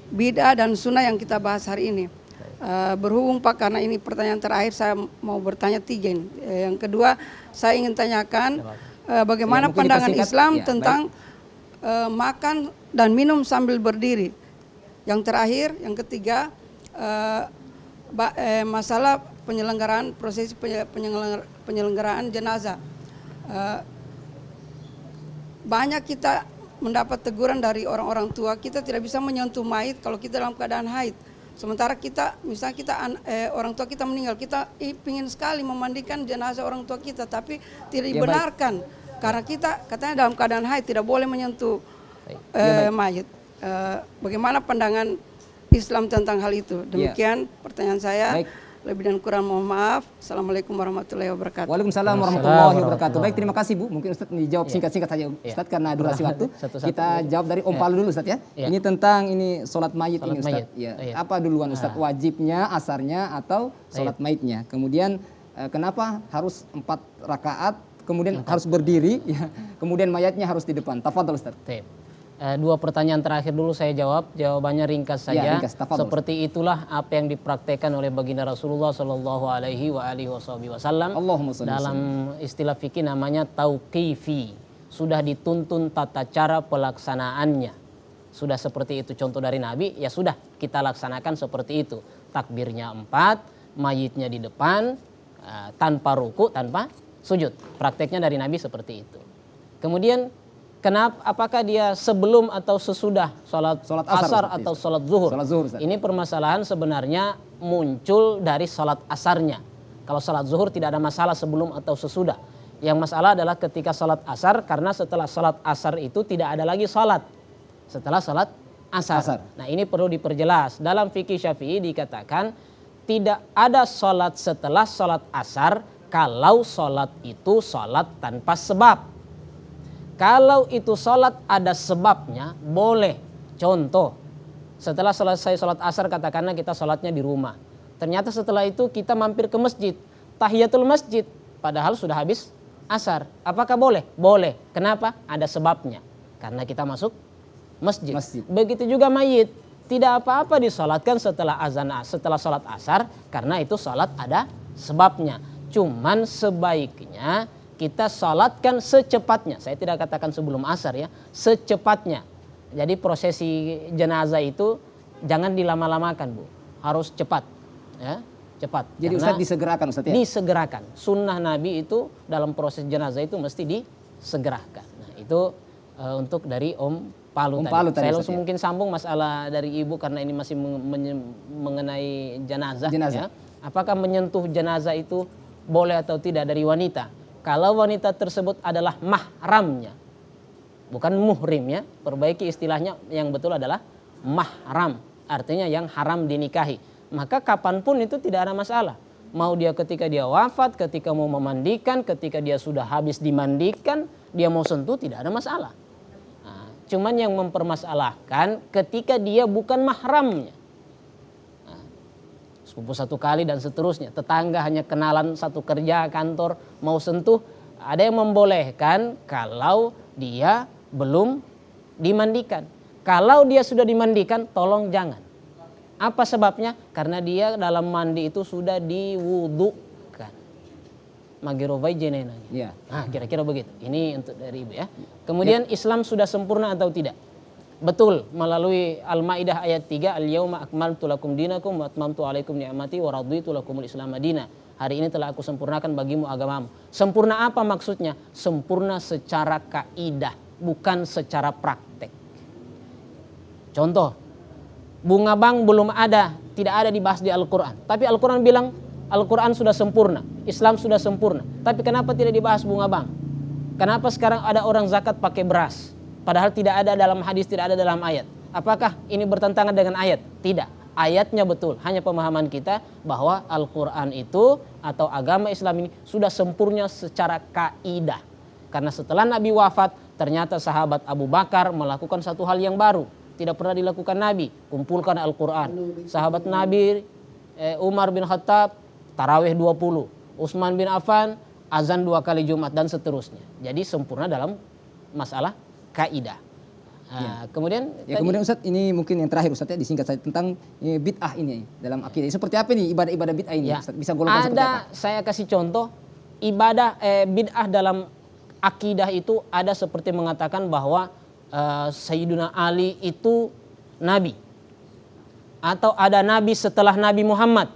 bid'ah dan sunnah yang kita bahas hari ini? Berhubung Pak, karena ini pertanyaan terakhir, saya mau bertanya tiga ini. Yang kedua, saya ingin tanyakan bagaimana pandangan Islam tentang makan dan minum sambil berdiri. Yang terakhir, yang ketiga, masalah penyelenggaraan prosesi penyelenggaraan jenazah. Banyak kita mendapat teguran dari orang-orang tua, kita tidak bisa menyentuh mayit kalau kita dalam keadaan haid. Sementara kita, misalnya orang tua kita meninggal, kita ingin sekali memandikan jenazah orang tua kita, tapi tidak dibenarkan. Karena kita katanya dalam keadaan haid tidak boleh menyentuh mayit. Bagaimana pandangan Islam tentang hal itu? Demikian pertanyaan saya. Lebih dan kurang mohon maaf. Assalamualaikum warahmatullahi wabarakatuh. Waalaikumsalam warahmatullahi wabarakatuh. Baik, terima kasih Bu. Mungkin Ustadz dijawab singkat-singkat saja Ustadz karena durasi waktu. Kita jawab dari Om Palu dulu Ustadz ya. Ini tentang sholat mayit ini Ustadz. Ya. Apa duluan Ustadz, wajibnya, asarnya, atau sholat mayitnya? Kemudian kenapa harus 4 rakaat? Kemudian harus berdiri, ya. Kemudian mayatnya harus di depan. Tafadhol Ustadz. Dua pertanyaan terakhir dulu saya jawab, jawabannya ringkas saja. Seperti itulah apa yang dipraktekkan oleh baginda Rasulullah Shallallahu Alaihi Wasallam. Dalam istilah fikih namanya tauqifi. Sudah dituntun tata cara pelaksanaannya. Sudah seperti itu contoh dari Nabi, ya sudah kita laksanakan seperti itu. Takbirnya 4, mayitnya di depan, tanpa ruku, tanpa sujud. Prakteknya dari Nabi seperti itu. Kemudian apakah dia sebelum atau sesudah sholat asar atau sholat zuhur? Ini permasalahan sebenarnya muncul dari sholat asarnya. Kalau sholat zuhur tidak ada masalah sebelum atau sesudah. Yang masalah adalah ketika sholat asar, karena setelah sholat asar itu tidak ada lagi sholat. Setelah sholat asar. Nah, ini perlu diperjelas. Dalam fikih Syafi'i dikatakan tidak ada sholat setelah sholat asar kalau sholat itu sholat tanpa sebab. Kalau itu sholat ada sebabnya, boleh. Contoh, setelah selesai sholat asar katakanlah kita sholatnya di rumah. Ternyata setelah itu kita mampir ke masjid, tahiyatul masjid, padahal sudah habis asar. Apakah boleh? Boleh. Kenapa? Ada sebabnya. Karena kita masuk masjid. Begitu juga mayit. Tidak apa-apa disolatkan setelah azan, setelah sholat asar, karena itu sholat ada sebabnya. Cuman sebaiknya kita sholatkan secepatnya. Saya tidak katakan sebelum asar ya, secepatnya. Jadi prosesi jenazah itu jangan dilama-lamakan Bu, harus cepat, ya, cepat. Jadi Ustaz disegerakan Ustaz ya? Disegerakan. Sunnah Nabi itu dalam proses jenazah itu mesti disegerakan. Nah itu untuk dari Om Palu tadi. Saya langsung mungkin sambung masalah dari Ibu karena ini masih mengenai jenazah. Ya. Apakah menyentuh jenazah itu boleh atau tidak dari wanita? Kalau wanita tersebut adalah mahramnya, bukan muhrim ya. Perbaiki istilahnya, yang betul adalah mahram. Artinya yang haram dinikahi. Maka kapanpun itu tidak ada masalah. Mau dia ketika dia wafat, ketika mau memandikan, ketika dia sudah habis dimandikan, dia mau sentuh tidak ada masalah. Nah, cuman yang mempermasalahkan ketika dia bukan mahramnya. Sepupu satu kali dan seterusnya, tetangga hanya kenalan satu kerja kantor, mau sentuh, ada yang membolehkan kalau dia belum dimandikan. Kalau dia sudah dimandikan, tolong jangan. Apa sebabnya? Karena dia dalam mandi itu sudah diwudukan. Magirovai jenenanya. Ya. Nah, kira-kira begitu. Ini untuk dari Ibu ya. Kemudian Islam sudah sempurna atau tidak? Betul, melalui Al-Maidah ayat 3, Al-yauma akmaltu lakum dinakum wa atmamtu alaikum ni'mati wa raditu lakumul Islam madina. Hari ini telah aku sempurnakan bagimu agamamu. Sempurna apa maksudnya? Sempurna secara kaidah, bukan secara praktek. Contoh, bunga bang belum ada, tidak ada dibahas di Al-Quran. Tapi Al-Quran bilang Al-Quran sudah sempurna, Islam sudah sempurna. Tapi kenapa tidak dibahas bunga bang? Kenapa sekarang ada orang zakat pakai beras? Padahal tidak ada dalam hadis, tidak ada dalam ayat. Apakah ini bertentangan dengan ayat? Tidak. Ayatnya betul. Hanya pemahaman kita bahwa Al-Quran itu atau agama Islam ini sudah sempurna secara kaidah. Karena setelah Nabi wafat, ternyata sahabat Abu Bakar melakukan satu hal yang baru. Tidak pernah dilakukan Nabi. Kumpulkan Al-Quran. Sahabat Nabi Umar bin Khattab, tarawih 20. Utsman bin Affan, azan 2 kali Jumat dan seterusnya. Jadi sempurna dalam masalah kaidah. Kemudian Ustadz, ini mungkin yang terakhir Ustadz ya, disingkat saja tentang bid'ah ini dalam akidah. Seperti apa nih ibadah-ibadah bid'ah ini? Ya. Ustadz, bisa golongan seperti apa? Saya kasih contoh ibadah bid'ah dalam akidah itu ada seperti mengatakan bahwa Sayyidina Ali itu nabi, atau ada nabi setelah Nabi Muhammad,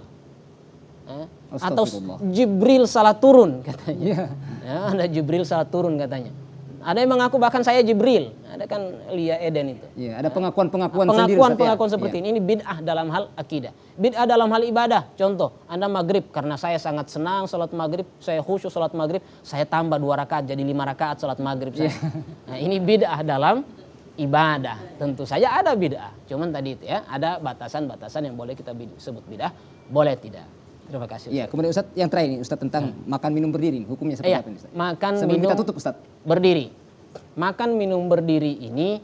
atau Jibril salah turun katanya. Ya, ada Jibril salah turun katanya. Ada yang mengaku bahkan saya Jibril. Ada kan Lia Eden itu. Ya, ada pengakuan seperti ini. Ini bid'ah dalam hal akidah. Bid'ah dalam hal ibadah. Contoh, Anda maghrib, karena saya sangat senang sholat maghrib, saya khusyuk sholat maghrib, saya tambah 2 rakaat jadi 5 rakaat sholat maghrib saya. Nah, ini bid'ah dalam ibadah. Tentu saja ada bid'ah. Cuman tadi itu ya, ada batasan-batasan yang boleh kita sebut bid'ah, boleh tidak. Terima kasih. Iya, kemudian Ustaz yang terakhir ini Ustaz tentang makan minum berdiri, hukumnya seperti apa ini Ustaz? Makan sebelum minum kita tutup Ustaz. Berdiri. Makan minum berdiri ini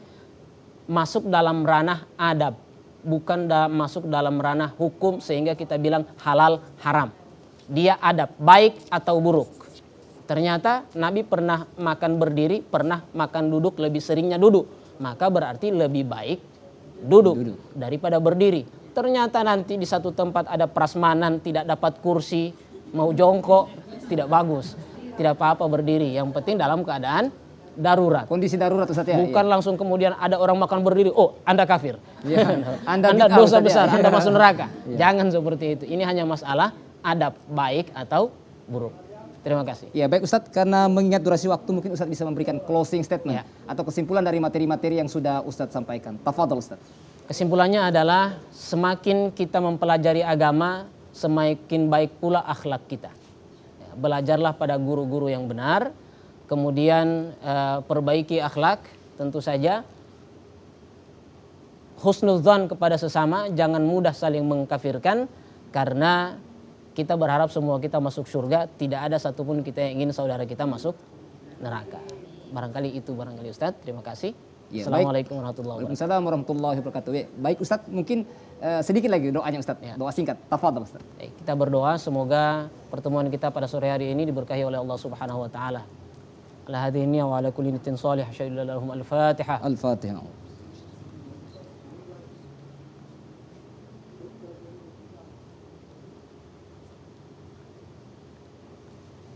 masuk dalam ranah adab, bukan masuk dalam ranah hukum sehingga kita bilang halal haram. Dia adab, baik atau buruk. Ternyata Nabi pernah makan berdiri, pernah makan duduk, lebih seringnya duduk. Maka berarti lebih baik duduk. Daripada berdiri. Ternyata nanti di satu tempat ada prasmanan, tidak dapat kursi, mau jongkok, tidak bagus. Tidak apa-apa berdiri, yang penting dalam keadaan darurat. Kondisi darurat Ustaz ya. Bukan langsung kemudian ada orang makan berdiri, oh Anda kafir. Ya. Anda dosa besar, ya. Anda masuk neraka. Ya. Jangan seperti itu. Ini hanya masalah adab, baik atau buruk. Terima kasih. Ya baik Ustadz, karena mengingat durasi waktu mungkin Ustadz bisa memberikan closing statement atau kesimpulan dari materi-materi yang sudah Ustadz sampaikan. Tafadhol Ustadz. Kesimpulannya adalah semakin kita mempelajari agama, semakin baik pula akhlak kita. Belajarlah pada guru-guru yang benar, kemudian perbaiki akhlak, tentu saja husnudzan kepada sesama, jangan mudah saling mengkafirkan, karena kita berharap semua kita masuk surga, tidak ada satupun kita yang ingin saudara kita masuk neraka. Barangkali itu Ustadz. Terima kasih. Ya, Assalamualaikum warahmatullahi wabarakatuh. Waalaikumsalam warahmatullahi wabarakatuh. Baik Ustadz, mungkin sedikit lagi doanya Ustadz. Ya. Doa singkat. Tafadhol Ustadz. Baik, kita berdoa semoga pertemuan kita pada sore hari ini diberkahi oleh Allah Subhanahu wa taala. Ala hadhihi wa ala kulli niyatin shalih. Syahidullah lahum al-Fatihah. Al-Fatihah.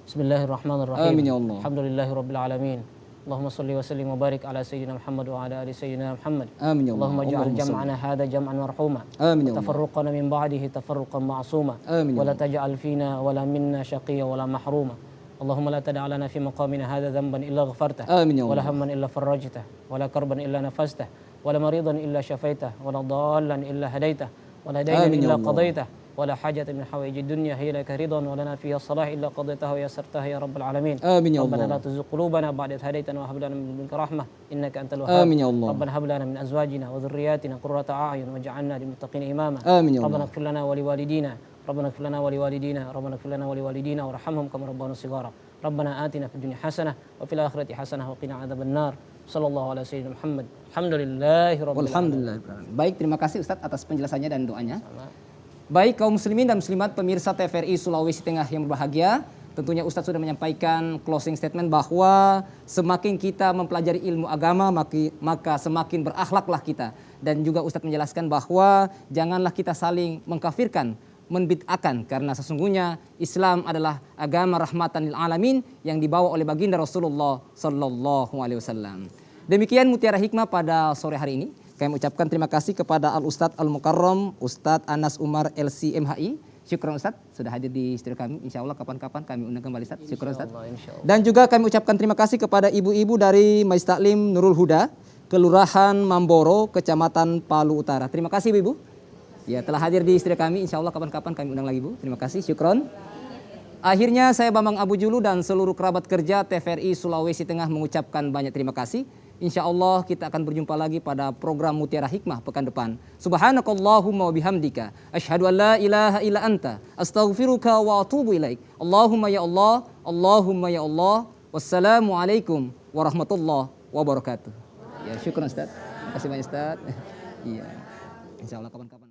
Bismillahirrahmanirrahim. Amin ya Allah. Alhamdulillahirabbil alamin. Allahumma salli wa sallim wa barik ala sayyidina Muhammad wa ala ali sayyidina Muhammad. Amin ya Allah. Allahumma ja'al Allahumma jam'ana hadha jam'an marhuma. Amin ya Allah. Tafarruqana min ba'dihi tafarruqan ma'suma. Amin ya Wa la Allah. taj'al fina wa la minna shaqiyya wa la mahruma. Allahumma la tad'a lana fi maqamina hadha dhanban illa ghafartah. Amin ya Wa la Allah. hamman illa farajtah. Wa la karban illa nafastah. Wa la maridan illa shafaitah. Wa la dhallan illa hadaitah. Wa la daynan Amin ya illa Allah. qadaitah. ولا حاجة من حوائج الدنيا هي لك رضا ولنا فيها صلاح إلا قضيتها ويسرتها يا رب العالمين. آمين يا ربنا الله. لا تزغ قلوبنا بعد إذ هديتنا وهب لنا من لدنك رحمة إنك أنت الوهاب. آمين يا الله. ربنا هب لنا من أزواجنا وذرياتنا قرة أعين واجعلنا للمتقين إماما. آمين يا ربنا الله. اغفر لنا ولوالدينا ربنا اغفر لنا ولوالدينا ربنا اغفر لنا ولوالدينا وارحمهم كما ربونا صغارا. ربنا آتنا في الدنيا حسنة وفي الآخرة حسنة وقنا عذاب النار. صلى الله على سيدنا محمد. Alhamdulillahi rabbil alamin. Alhamdulillah. Baik, terima kasih Ustadz atas penjelasannya dan doanya. Baik kaum muslimin dan muslimat pemirsa TVRI Sulawesi Tengah yang berbahagia, tentunya Ustadz sudah menyampaikan closing statement bahwa semakin kita mempelajari ilmu agama maka semakin berakhlaklah kita. Dan juga Ustadz menjelaskan bahwa janganlah kita saling mengkafirkan, membid'akan, karena sesungguhnya Islam adalah agama rahmatan lil alamin yang dibawa oleh baginda Rasulullah sallallahu alaihi wasallam. Demikian Mutiara Hikmah pada sore hari ini. Kami ucapkan terima kasih kepada Al-Ustadz Al-Mukarram, Ustadz Anas Umar LCMHI. Syukron Ustadz sudah hadir di studio kami. Insya Allah kapan-kapan kami undang kembali Ustadz. Syukron Ustadz. Dan juga kami ucapkan terima kasih kepada ibu-ibu dari Majelis Taklim Nurul Huda, Kelurahan Mamboro, Kecamatan Palu Utara. Terima kasih Ibu. Ya telah hadir di studio kami. Insya Allah kapan-kapan kami undang lagi Bu. Terima kasih. Syukron. Akhirnya saya Bambang Abu Julu dan seluruh kerabat kerja TVRI Sulawesi Tengah mengucapkan banyak terima kasih. Insya Allah kita akan berjumpa lagi pada program Mutiara Hikmah pekan depan. Subhanakallahumma wa bihamdika. Asyhadu an la ilaha illa anta. Astaghfiruka wa atubu ilaik. Allahumma ya Allah. Allahumma ya Allah. Wassalamualaikum warahmatullahi wabarakatuh. Ya syukur Ustaz. Terima kasih banyak Ustaz. Iya. Insya Allah kapan-kapan.